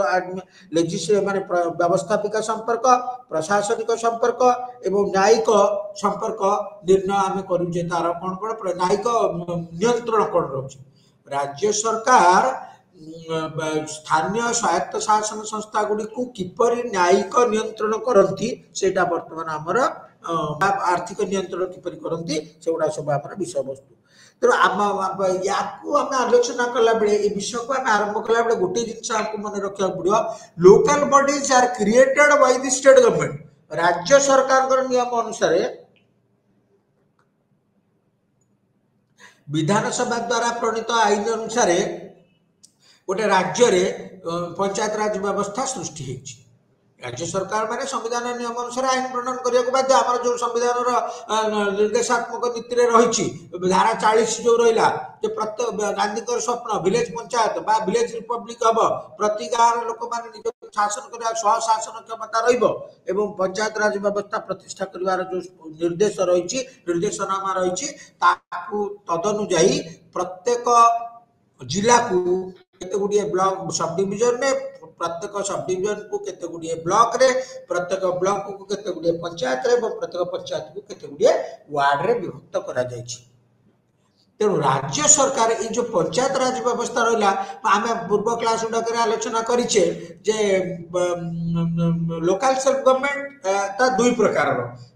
माने व्यवस्थापिका संपर्क प्रशासनिक संपर्क एवं न्यायिक संपर्क निर्णय आम करुचे तार कौन कौन न्यायिक नियंत्रण कौन रही राज्य सरकार स्थानीय स्वायत्त शासन संस्था गुड़ी को किपरि न्यायिक नियंत्रण करती सेटा वर्तमान आमर आर्थिक नियंत्रण किपरि करती सेगुड़ा सब आमर विषय वस्तु तेणु आम या आलोचना कला बेले ए विषय को आम आरंभ कला बेले गोटे जिनस आपको मन रखा पड़ो local bodies are created by the state government राज्य सरकार नियम अनुसार विधानसभा द्वारा प्रणीत आईन अनुसार गोटे राज्य रे पंचायत राज व्यवस्था सृष्टि होती राज्य सरकार माने संविधान नियम अनुसार आईन प्रणयन करने को बाध्य आम जो संविधान निर्देशात्मक नीति रे रही धारा 40 जो रहा जो प्रत्येक गांधी स्वप्न विलेज पंचायत बा विलेज रिपब्लिक हम प्रति गाँव लोक मैंने निज शासन कर स्वशासन क्षमता एवं पंचायत राज व्यवस्था प्रतिष्ठा कर जो निर्देश रही निर्देशनामा रही तदनुजाई प्रत्येक जिला को केते गुड़िए ब्लॉक सब डिविजन में प्रत्येक सब डिविजन को केते गुड़िए ब्लॉक रे प्रत्येक ब्लॉक को केते गुड़िए पंचायत रे प्रत्येक पंचायत को केते गुड़िए वार्ड रे विभक्त करा जायछि तेणु राज्य सरकार ये जो पंचायत राज व्यवस्था रहा आम पूर्व क्लास गुड़ाक आलोचना करिचे जे लोकल सेल्फ गवर्नमेंट दुई प्रकार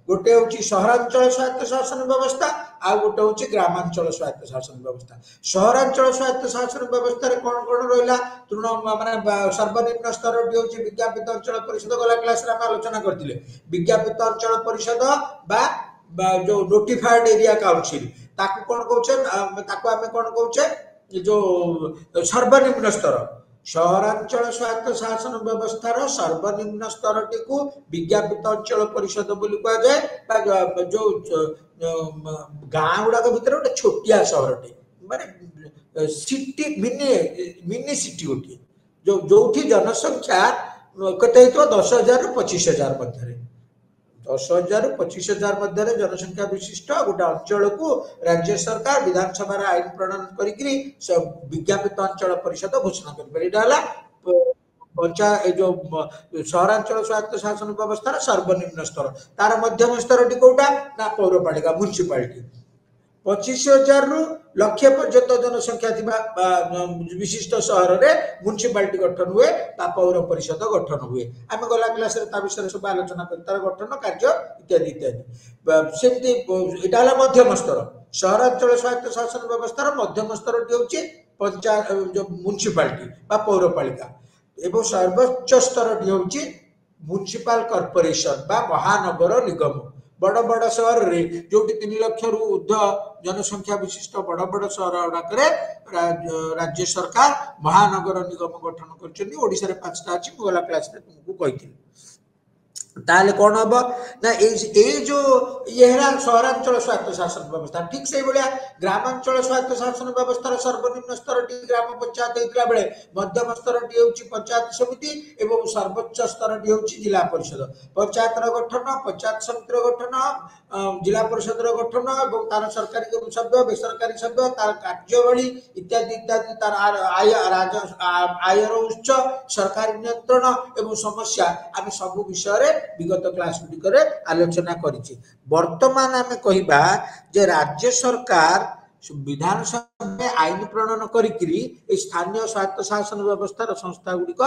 गोटे हूँ सहरांचल स्वायत्त शासन व्यवस्था आ गोटे हूँ ग्रामांचल स्वायत्त शासन व्यवस्था सहरांचल स्वायत्त शासन व्यवस्था रे कौन कौन रहा तृण माने सर्वनिम्न स्तर हूँ विज्ञापित अंचल परिषद गला क्लास आलोचना करते विज्ञापित अंचल परिषद बा जो नोटिफाइड एरिया काउंसिल ताकू कौन कहूचे जो सर्वनिम्न स्तर सहरांचल स्वायत्त शासन व्यवस्थार सर्वनिम्न स्तरटी को विज्ञापित अंचल परिषद बोली कह जाए जो गाँ गुड़ाक भितर गोटे छोटिया सहरटे माने सिटी मिनी सिटी गोटे जो जनसंख्या केते 10,000 ରୁ 25,000 मध्य 10,000 ରୁ 25,000 मध्य जनसंख्या विशिष्ट गोटे अंचल को राज्य सरकार विधानसभा आईन प्रणयन करी विज्ञापित अंचल परिषद घोषणा कर पंचायत जो सहरांचल स्वायत्त शासन व्यवस्था सर्वनिम्न स्तर तार मध्यम स्तर टी कोटा ना पौरपालिका म्युनिसिपालिटी 25,000 रु लक्ष्य पर्यंत जनसंख्या थी विशिष्ट सहर में म्युनिसिपालिटी गठन हुए पौर परिषद गठन हुए आम गला क्लास विषय सब आलोचना कर तार गठन कार्य इत्यादि इत्यादि सेमती यहाँ मध्यम स्तर सहरांचल स्वायत्त शासन व्यवस्था मध्यम स्तर टी हूँ पंचायत जो म्युनिसिपालिटी पौरपालिका एवं सर्वोच्च स्तर टी हूँ म्युनिसिपल कॉर्पोरेशन बा महानगर निगम बड़ बड़ सहर रे जो 3 लाख रु ऊर्ध्व जनसंख्या विशिष्ट बड़ बड़ सहर गुड़ाक राज्य सरकार महानगर निगम गठन कर 5टा अच्छी गला क्लास तुमको कही ताले कौन हम ना जो ये सहरांचल स्वायत्त शासन व्यवस्था ठीक से भाया ग्रामांचल स्वायत्त शासन व्यवस्था सर्वनिम्न स्तर टी ग्राम पंचायत होता बेले मध्यम स्तर टी हूँ पंचायत समिति एवं सर्वोच्च स्तर टी हूँ जिला परिषद पंचायत गठन पंचायत समिति गठन जिला परिषद गठन और तार सरकारी सभ्य बेसरकारी सभ्य तार कार्यवली इत्यादि इत्यादि तार आयर उच्च सरकारी नियंत्रण एवं समस्या आम सब विषय विगत क्लास गुड़िक आलोचना करिछि वर्तमान आम कहिबा जे राज्य सरकार विधानसभा आईन प्रणयन करी स्थानीय स्वायत्त शासन व्यवस्था संस्था गुड़िक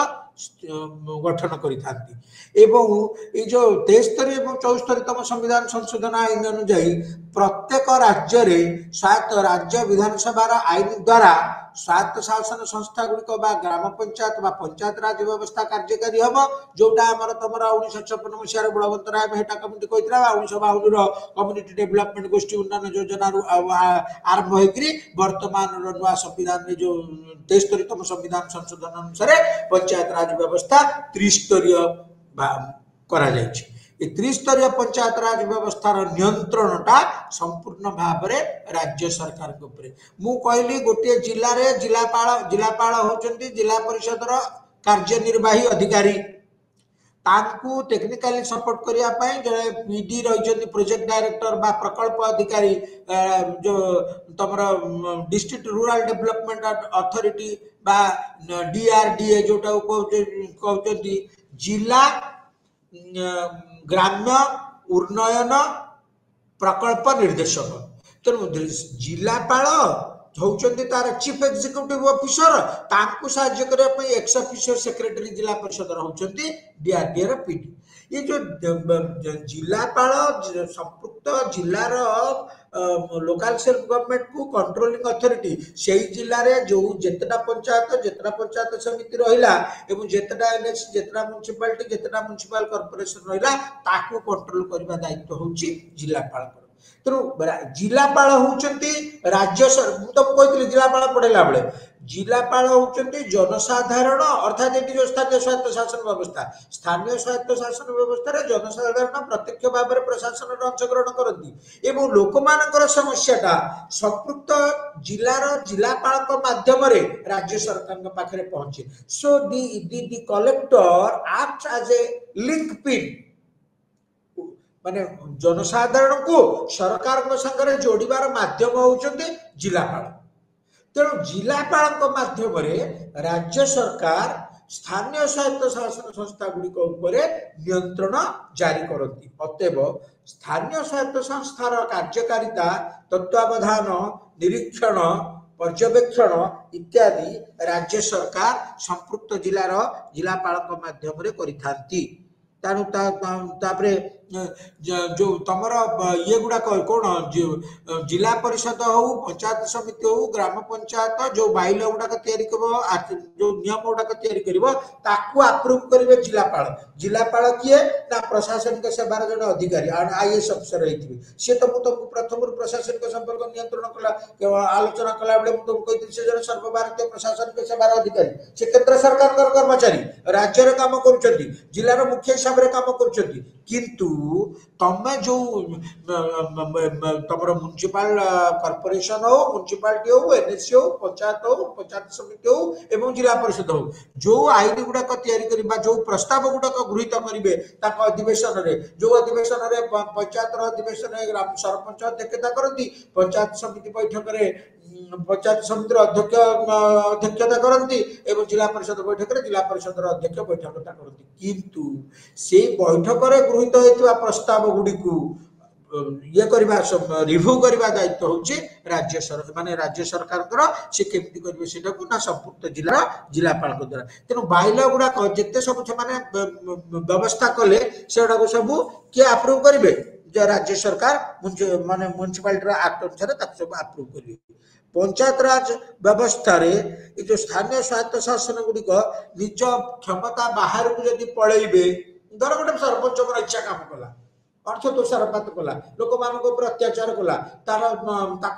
गठन करिथांती एवं ये जो 73 और 74तम संविधान संशोधन आईन अनुଯାयी प्रत्येक राज्य रे स्वायत्त राज्य विधानसभा आईन द्वारा स्वायत्त शासन संस्था गुड़िक ग्राम पंचायत पंचायत राज व्यवस्था कार्यकारी हम जोटा आमर तुम 1956 मसीह बलवंत राय मेहटा कमिटी कही 1952 कम्युनिटी डेभलपमेंट गोष्ठी उन्नयन योजना आरंभ होकर वर्तमान नुआ संविधान जो 73तम संविधान संशोधन अनुसार पंचायत राज व्यवस्था त्रिस्तरीय करा जायछि त्रिस्तरीय पंचायत राज व्यवस्था नियंत्रणटा संपूर्ण भाव में राज्य सरकार मु कहली गोटे जिले में जिलापाल होचंती जिला परिषद कार्यनिर्वाही अधिकारी तांकू टेक्निकली सपोर्ट करिया पई जड़े पीडी रहिचंती प्रोजेक्ट डायरेक्टर बा प्रकल्प अधिकारी जो तमरा डिस्ट्रिक्ट रूरल डेवलपमेंट अथॉरिटी बा डीआरडीए जोटा कहउचंती जिला ग्राम्य उन्नयन प्रकल्प निर्देशक तेणु जिलापाल होउचंती तार चीफ एग्जीक्यूटिव ऑफिसर तांकु साहाय्य करने पे एक्स ऑफिसर सेक्रेटरी जिला परिषद रहउचंती डीआरडीए र पीडी ये जो जिलापाल संपुक्त जिलार लोकल सेल्फ गवर्नमेंट को कंट्रोलिंग अथॉरिटी से जिले में जो जितना पंचायत समिति रहिला एवं जितना एनएच जितना म्युनिसिपालिटी जितना म्युनिसिपल कॉर्पोरेशन रहिला ताकू कंट्रोल करबा दायित्व होउची जिलापाल तेणु जिलापाल होउचंती राज्य तुम कहते जिलापाल पढ़ेला बेले जिलापाल होउचंती जनसाधारण अर्थात ये जो स्थानीय स्वायत्त शासन व्यवस्था रे जनसाधारण प्रत्यक्ष भाव में प्रशासन अंशग्रहण करती एवं लोक मानकर समस्याटा संपुक्त जिलार जिलापाल माध्यम रे राज्य सरकार पाखरे पहुंचे so the collector act as a link pin माने जनसाधारण को सरकार संगे जोड़बार माध्यम होउचंती जिलापाल तेणु जिलापाल माध्यम राज्य सरकार स्थानीय स्वायत्त शासन संस्था गुड़िक नियंत्रण जारी करती अतएव स्थानीय स्वायत्त संस्थार कार्यकारिता तत्वावधान निरीक्षण पर्यवेक्षण इत्यादि राज्य सरकार संपुक्त जिलार जिलापाल माध्यम करिथांती तानु तापरे जो तमर ये गुड़ा कौन जिला परिषद हो पंचायत समिति हो ग्राम पंचायत जो बाइल गुड़ाक जो नियम गुड़ाक ताकू अप्रूव करेंगे जिलापाल किए ना प्रशासनिक सेवार जन अधिकारी आईएएस अफिसर होती सी तो मुझे प्रथम प्रशासनिक संपर्क नियंत्रण कला आलोचना कला बेले मुझे कही जन सर्वभारतीय प्रशासनिक सेवार अधिकारी से केंद्र सरकार कर्मचारी राज्य काम कर जिलार मुख्य हिसाब से काम कर किंतु तमे जो तुम म्युनिसिपल कॉर्पोरेशन हो म्युनिसिपालिटी हो एनएससी हो पंचायत समिति हो एवं जिला परिषद हो जो आईन गुड़ाक या जो प्रस्ताव गुड़ाक गृहीत करेंगे अधिवेशन जो अधिवेशन पंचायत अधिवेशन सरपंच अध्यक्षता करती पंचायत समिति बैठक पंचायत समिति अध्यक्षता करती एवं जिला परिषद बैठक में जिला परिषद अध्यक्ष बैठकता करती किंतु से बैठक में गृहीत होता प्रस्ताव गुड़ी ये करवा रिव्यू करवा दायित्व होची राज्य सरकार माने राज्य सरकार से केमती करेंगे सेटा को ना संपुक्त जिला जिलापाल द्वारा तेणु बाइल गुड़ाक जिते सब से व्यवस्था कले से सब किए अप्रूव करेंगे जो राज्य सरकार माने म्युनिसिपालिटी एक्ट अनुसार सब अप्रूव करेंगे पंचायत राज व्यवस्था जो स्थानीय स्वायत्त शासन गुड़िक निज क्षमता बाहर को जब पलैबे धर गोटे सरपंच इच्छा काम कला अर्थ तुषारपात कला लोक मान अत्याचार कला तार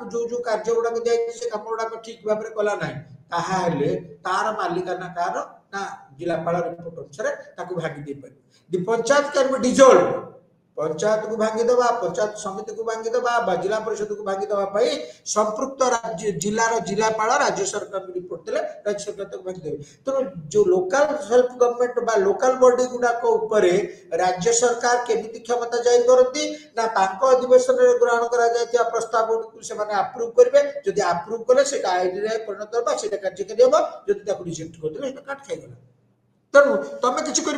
जो जो कार्य गुड़ाक दिखाई कम गुड़ाक ठीक भाव में कला ना तार मालिकाना कार ना जिलापाल रिपोर्ट अनुसार भागी दे पारे panchayat can be dissolve panchayat को भांगीदे पंचायत समिति को भांगीदे जिला परिषद को भांगीदे संपृक्त राज्य जिलार जिलापाल राज्य सरकार रिपोर्ट देले राज्य सरकार तक भांगीदे तो जो लोकल सेल्फ गवर्नमेंट बा लोकल बॉडी गुड़ाक राज्य सरकार केमिति क्षमता जारी करती ना तांको अधिवेशन ग्रहण करा जायतिया प्रस्ताव को से माने अप्रूव करबे जदि अप्रूव कले सेटा आईडी रे परिणत होबा सेटा कार्यकारी होबा जदि ताको रिजेक्ट कर देले सेटा काट खाइ गेला तेणु तुम किसी कर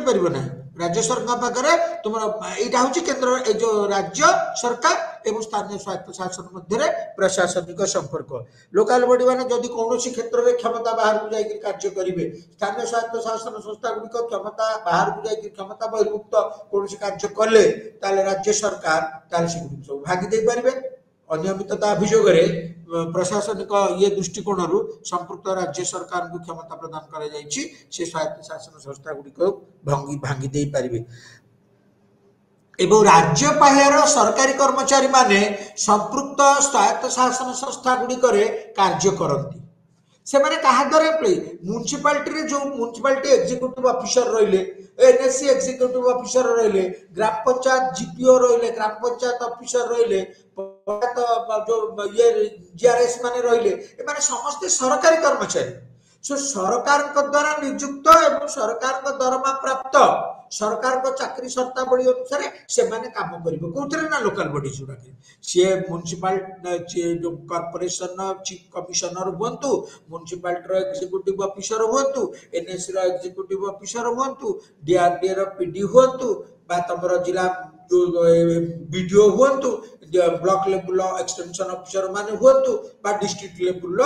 राज्य सरकार पाखे तुम यहाँ हूँ केन्द्र जो राज्य सरकार एवं स्थानीय स्वायत्त शासन मध्य प्रशासनिक संपर्क लोकाल बॉडी मैंने जदि कौन क्षेत्र में क्षमता बाहर को जाकर कार्य करेंगे स्थानीय स्वायत्त शासन संस्था गुड़िक क्षमता बाहर को जाकर क्षमता बहिर्भुक्त कौन कार्य कले राज्य सरकार सब भागी दे पारे अनियमितता अभियोग प्रशासनिक ये दृष्टिकोण संपृक्त राज्य सरकार को क्षमता प्रदान कर स्वायत्त शासन संस्था गुड़िक भांगी दे पारे एवं राज्य पाहर सरकारी कर्मचारी माने संपृक्त स्वायत्त शासन संस्था गुड़िक कार्य करती से माने कहा द्वारा एम्प्लॉय म्युनिसिपालिटी जो म्युनिसिपालिटी एग्जीक्यूटिव ऑफिसर रहिले एनएससी एग्जीक्यूटिव ऑफिसर रहिले ग्राम पंचायत जीपीओ रहिले ग्राम पंचायत ऑफिसर रहिले जो ये जीआरएस माने रहिले ए माने समस्त सरकारी कर्मचारी सो सरकार द्वारा नियुक्त एवं सरकार दरमा प्राप्त सरकार को चाकरी शर्तावली अनुसार से माने काम करिबो कोथरे ना लोकल बॉडी जुडा सी म्युनिसिपल जो कॉर्पोरेशन चीफ कमिशनर हुंतु म्युनिसिपालिटी एग्जीक्यूटिव ऑफिसर हुंतु एनएससी एग्जीक्यूटिव ऑफिसर हुंतु डीआरडीए रो पीडी हुंतु बा तमरो जिला जो बीडीओ हुंतु ब्लॉक लेवल एक्सटेंशन ऑफिसर माने हुंतु बा डिस्ट्रिक्ट लेवल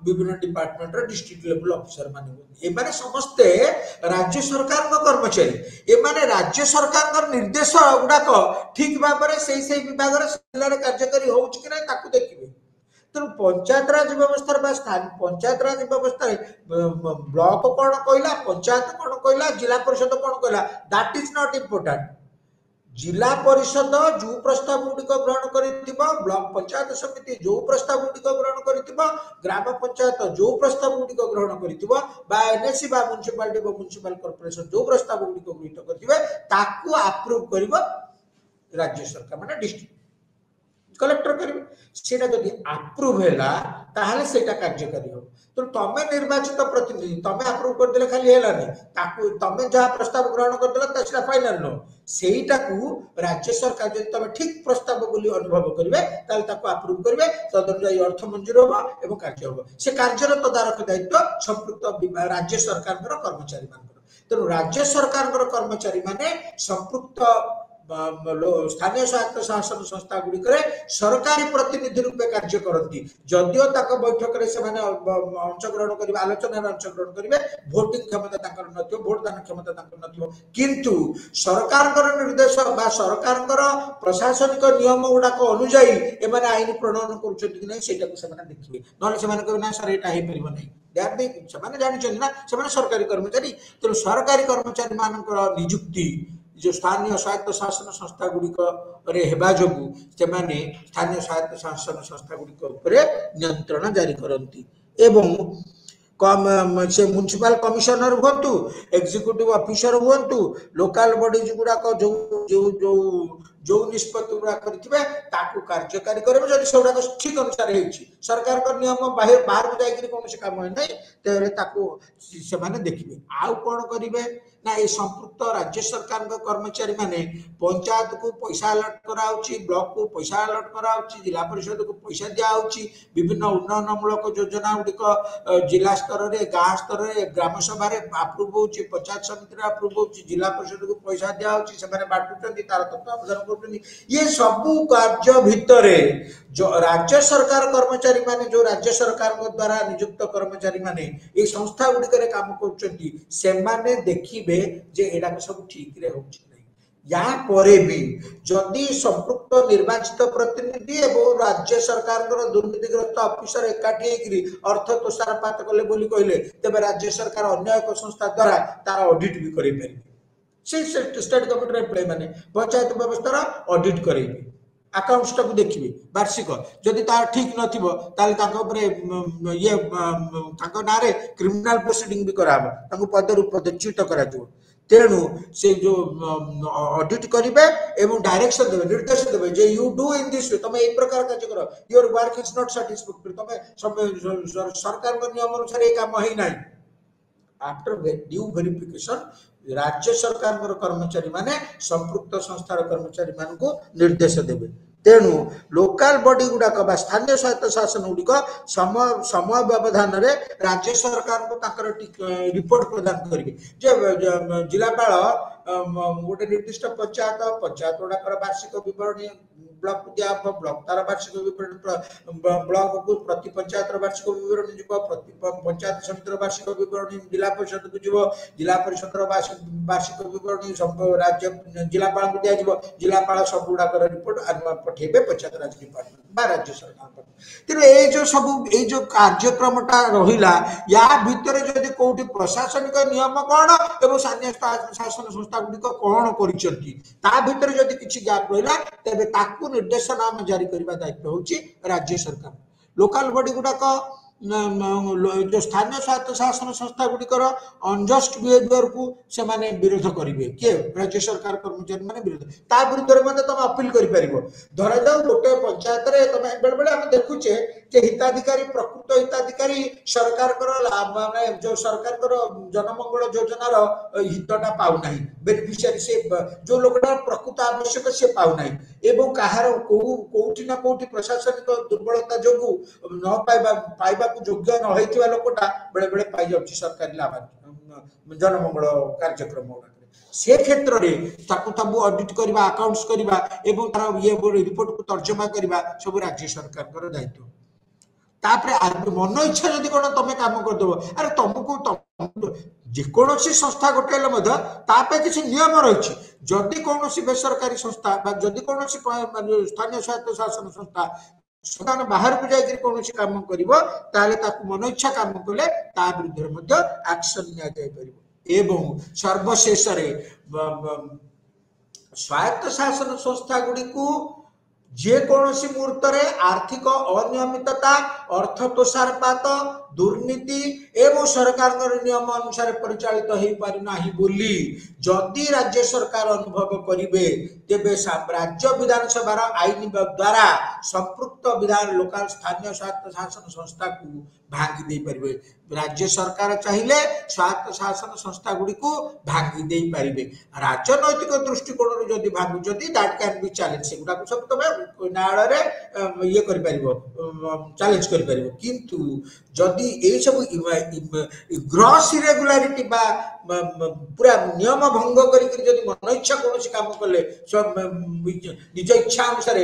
विभिन्न डिपार्टमेंट रो डिस्ट्रिक्ट लेवल ऑफिसर माने हुंतु ए माने समस्त राज्य सरकार को कर्मचारी ए माने राज्य सरकार को निर्देश गुडाक ठीक भाव में से विभाग जिले में कार्यकारी होउछ कि नै ताकू देखिबे तेणु पंचायत राज व्यवस्था पंचायत राज व्यवस्था ब्लॉक कौन कहला पंचायत कौन कहला जिला परिषद कौन कहला दैट इज नॉट इम्पोर्टेंट जिला परिषद जो प्रस्ताव गुड़िक ग्रहण कर ब्लॉक पंचायत समिति जो प्रस्ताव गुड़िक ग्रहण कर ग्राम पंचायत जो प्रस्ताव गुड़िक ग्रहण कर एनएससी म्युनिसिपालिटी म्युनिसिपल कॉर्पोरेशन जो प्रस्ताव गुड़िक गृहीत करेंगे अप्रूव कर राज्य सरकार माने डिस्ट्रिक्ट कलेक्टर करेंगे सेटा जदि अप्रूव हैला ताहले सेटा कार्यकारी हो तो तमे निर्वाचित प्रतिनिधि तमे अप्रूव कर देले खाली हैलानी ताकू तमे जहा प्रस्ताव ग्रहण कर देला तसेला फाइनल नो सेटा को राज्य सरकार जदि तमे ठीक प्रस्ताव बोली अनुभव करिवे ताल ताकू अप्रूव करिवे तदनुसार अर्थ मंजूर होबो एवं कार्य होबो से कार्यर तदारख दायित्व संपृक्त राज्य सरकार कर्मचारी मानकर तेणु राज्य सरकार कर्मचारी माने संपृक्त स्थानीय स्वायत्त शासन संस्था गुड़िक सरकारी प्रतिनिधि रूपे कार्य करती जदियो तक बैठक में से अंशग्रहण कर आलोचना अंशग्रहण करेंगे भोटिंग क्षमता नथियो भोट दान क्षमता नथियो किंतु सरकार निर्देश बा सरकार प्रशासनिक नियम गुड़ाक अनुजाई एमाने आईन प्रणयन कर देखिए ना कहे ना सर यहाँ हो पार ना जानी ना सरकारी कर्मचारी तेणु सरकारी कर्मचारी मान नियुक्ति जो स्थानीय स्वायत्त शासन संस्था गुड़िक हेबा जोगु सेमाने स्थानीय स्वायत्त शासन संस्था गुड़िक नियंत्रण जारी करती एवं से म्युनिसिपल कमिशनर हुंतु एग्जीक्यूटिव ऑफिसर हुंतु लोकल बॉडीज गुड़ाक जो जो जो जो निष्पत्ति गुड़ा करेंगे ताकू कार्यकारी करेंगे जब से गुड़ाक ठीक अनुसार सरकार का नियम बाहर को जाकर कौन काम है ना से देखिए आउ कौन करेंगे ना ये संपुक्त राज्य सरकार कर्मचारी माने पंचायत को पैसा अलॉट कराउची ब्लॉक को पैसा अलॉट कराउची जिला परिषद को पैसा दिया विभिन्न उन्नयनमूलक योजना गुड़िक जिला स्तर में गाँ स्तर में ग्राम सभा अप्रूव हो पंचायत समिति अप्रूव हो जिला परिषद को पैसा दिया से बांटुंट तार तत्वावधान कर ये सबू कार्य भितर जो राज्य सरकार कर्मचारी माने जो राज्य सरकार द्वारा नियुक्त कर्मचारी माने ये संस्था गुड़िक काम कर देखिए जे एडा सब ठीक रे होछि या परे भी जदि संपुक्त निर्वाचित प्रतिनिधि एवं राज्य सरकार दुर्नीतिग्रस्त ऑफिसर एकाठी होकरी अर्थ तोषारपात कले बोली कहले तेबे राज्य सरकार अन्य एक संस्था द्वारा तार ऑडिट भी करै परिबे से स्टेट गवर्नमेंट एम्प्लॉय माने पंचायत व्यवस्था ऑडिट करेबे अकाउंट्स को देखिए वार्षिक जदि तार ठीक नथिबो ताले ताको ऊपर ये ताको नारे क्रिमिनल प्रोसीडिंग भी कराबो ताको पदरु पदच्युत करा जो तेणु से जो ऑडिट करिवे एवं डायरेक्शन देबे निर्देश देबे जे you do in this way तमे ए प्रकार कार्य करो your work is not satisfactory तमे सरकार को नियम अनुसार ए काम होई नाही आफ्टर ड्यू वेरिफिकेशन राज्य सरकार कर्मचारी माने संपुक्त संस्थार कर्मचारी मान को निर्देश देबे तेणु लोकल बॉडी गुड़ाक स्थानीय स्वायत्त शासन गुड़िक समय व्यवधान रे राज्य सरकार को ताकर रिपोर्ट प्रदान करेंगे जिलापाल गोटे निर्दिष्ट पंचायत गुड़ाक वार्षिक विवरणी ब्लॉक को दिया ब्लॉक तार वार्षिक विवरणी ब्लॉक को प्रति पंचायत वार्षिक विवरणी जीव प्रति पंचायत समिति वार्षिक विवरणी जिला परिषद को जीव जिला परिषद वार्षिक विवरणी राज्य जिलापाल को दिया जिलापाल सब गुड़ाक रिपोर्ट पठेबे पंचायत राज डिपार्टमेंट बा राज्य सरकार तेणु ये जो सब ये जो कार्यक्रमटा रहिला या भितर जदि कोठी प्रशासनिक नियम कौन एवं स्थानीय शासन संस्था गुड़िक कौन करिसेंती ता भितर जदि किछि गैप रहिला तेबे ताकू निर्देशनामा जारी करबा दायित्व होची राज्य सरकार लोकल बॉडी गुड़ाक जो स्थानीय स्वायत्त शासन संस्था गुड़िकर अनजस्ट बिहेवियर को से माने विरोध करेंगे किए राज्य सरकार कर्मचारी माने विरोध ता विरुद्ध में तुम अपील कर धरा जाऊ गोटे पंचायत रे तुम बेले बेले हम देखुचे कि हिताधिकारी प्रकृत हिताधिकारी सरकार माने जो सरकार जनमंगल योजनार हितटा पाउ नाही बेनिफिशियरी से जो लोकटा प्रकृत आवश्यक से पाउ नाही एवं कहार कोठी ना कोठी प्रशासनिक दुर्बलता जोगु न पाइबा योग्य न होइथिबा लोकटा बेले बेले पाइ जाउछि सरकारी लाभ जनमंगल कार्यक्रम से क्षेत्र में ताकू ऑडिट करबा अकाउंट्स करबा एवं तार ये रिपोर्ट को तर्जमा करबा सब राज्य सरकार दायित्व तापर मन इच्छा जदि कोन तमे काम कर दबो अरे तुमको जेकोसी संस्था गोटे किसी नियम रही जदि कौन बेसरकारी संस्था जदि कौन स्थानीय स्वायत्त शासन संस्था बाहर को जाकर कौन काम कर मन इच्छा काम कले विरुद्ध एक्शन एवं सर्वशेष स्वायत्त शासन संस्था गुड़ी को जेकोसी मुहूर्त आर्थिक अनियमितता अर्थ तोषारपात दुर्नीति एवं सरकार नियम अनुसार परिचालित हो पारिना बोली जदि राज्य सरकार अनुभव करेंगे तेबे राज्य विधानसभा आईन द्वारा संपृक्त विधान लोकल स्थानीय स्वायत्त शासन संस्था को भांगी दे पारे राज्य सरकार चाहिए स्वायत्त शासन संस्था गुड़ी को भांगी दे पारे राजनैतिक दृष्टिकोण जदि भांगु जदि दैट कैन बी चैलेंज से गुडा सब तुम न्यायालय रे ये कर पारिबो चैलेंज कर पारिबो किंतु जदि ए सब ग्रॉस इरेगुलारिटी बा पूरा नियम भंग करी जदि मन इच्छा कौन काम कले निज इच्छा अनुसार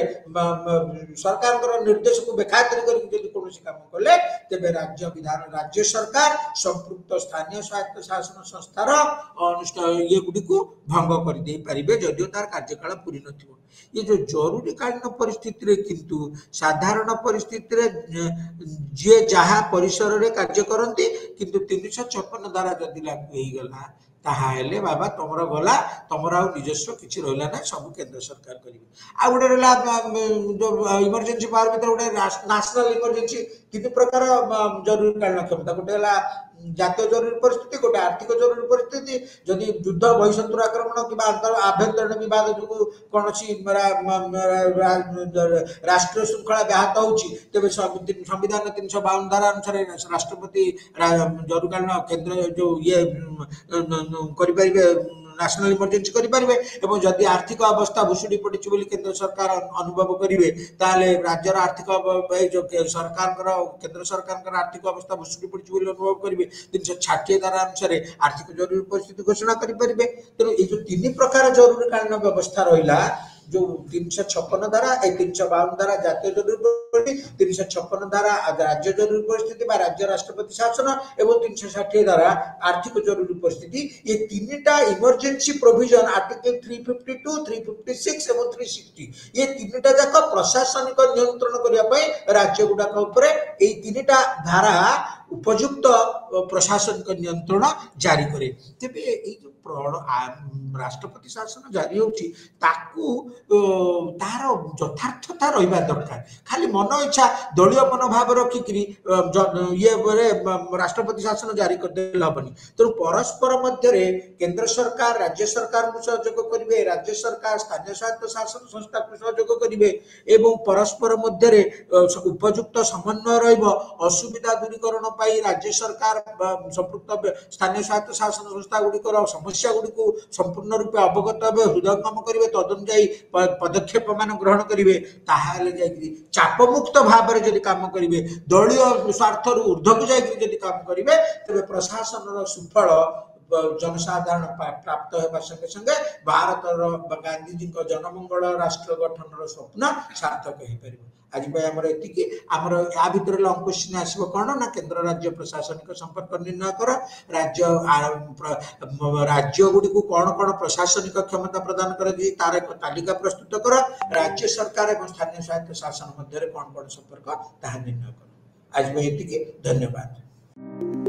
सरकार निर्देश को बेखातिर करी कौन काम कले तेबे राज्य सरकार संपृक्त स्थानीय स्वायत्त शासन संस्थार अनुष्ठान ये गुडी को भंग कर दे पारिबे जदियो तार कार्यकाल पूरी नथिबो ये जो जरूरीकालीन परिस्थिति किंतु साधारण परिस्थिति जी जहाँ परिसर रे कार्य करते किंतु 356 धारा जदि लागू हो गला ताहाले बाबा तुमर गला तुमर आ निजस्व किसी रहा ना सब केंद्र सरकार करेंगे आ गोटे रहा जो इमरजेंसी पावर भर गोटे नेशनल इमरजेंसी तीन प्रकार जरूरीकालीन क्षमता गोटे जातीय जरूरी परिस्थिति गोटे आर्थिक जरूरी परिस्थिति जदि युद्ध बहिशत्रु आक्रमण कि आभ्यंतरीण विवाद जो कौन राष्ट्रीय श्रृंखला व्याहत होती तेज संविधान 352 धारा अनुसार राष्ट्रपति जरूरीकालीन केंद्र जो ये नेशनल इमरजेंसी करें जदि आर्थिक अवस्था भुशुड़ी पड़ी केंद्र सरकार अनुभव करेंगे ताले राज्यर आर्थिक जो सरकार केंद्र सरकार आर्थिक अवस्था भुशुड़ी पड़ी अनुभव करेंगे 360 धारा अनुसार आर्थिक जरूरी परिस्थिति घोषणा करें तेणु ये जो 3 प्रकार जरूरीकालीन व्यवस्था रहा जो 356 धारा 352 धारा जातीय जरूरी 356 धारा राज्य जरूरी परिस्थिति राज्य राष्ट्रपति शासन एवं 360 धारा आर्थिक जरूरी परिस्थिति ये 3टा इमरजेंसी प्रोविजन आर्टिकल 352 356 एवं 360 ये 3टा जाक प्रशासनिक नियंत्रण करने राज्य गुड़ाक ये 3टा धारा उपयुक्त प्रशासनिक नियंत्रण जारी करे तेबे जो राष्ट्रपति शासन जारी होची तार यथार्थता रहा दरकार खाली मन इच्छा दलीय मनोभाव रखिकी ये राष्ट्रपति शासन जारी करदे हेनी तेणु परस्पर मध्य केंद्र सरकार राज्य सरकार को सहयोग करेंगे राज्य सरकार स्थानीय स्वायत्त शासन संस्था को सहयोग करेंगे एवं परस्पर मध्य उपयुक्त समन्वय रसुविधा दूरीकरण राज्य सरकार संपृक्त स्थानीय स्वायत्त शासन संस्था गुड़िकर समस्या गुड़ी संपूर्ण रूपे अवगत हे हृदयंगम करेंगे तदनुजाई पदक्षेप मान ग्रहण करेंगे चापमुक्त भाव में काम करेंगे दलीय स्वार्थ ऊर्ध्व को जाकि काम करेंगे तेज प्रशासन सुफल जनसाधारण प्राप्त होगा संगे संगे भारत गांधीजी जनमंगल राष्ट्र गठन स्वप्न सार्थक हो पार आज आमर एति आमर या भितर लंग क्वेश्चन आसो कौन ना केंद्र राज्य प्रशासनिक संपर्क निर्णय कर राज्य गुड़ी को कौन कौन प्रशासनिक क्षमता प्रदान कर तार एक तालिका प्रस्तुत कर राज्य सरकार और स्थानीय स्वायत्त शासन मध्य कौन कौन संपर्क ताहा निर्णय कर आज एति धन्यवाद।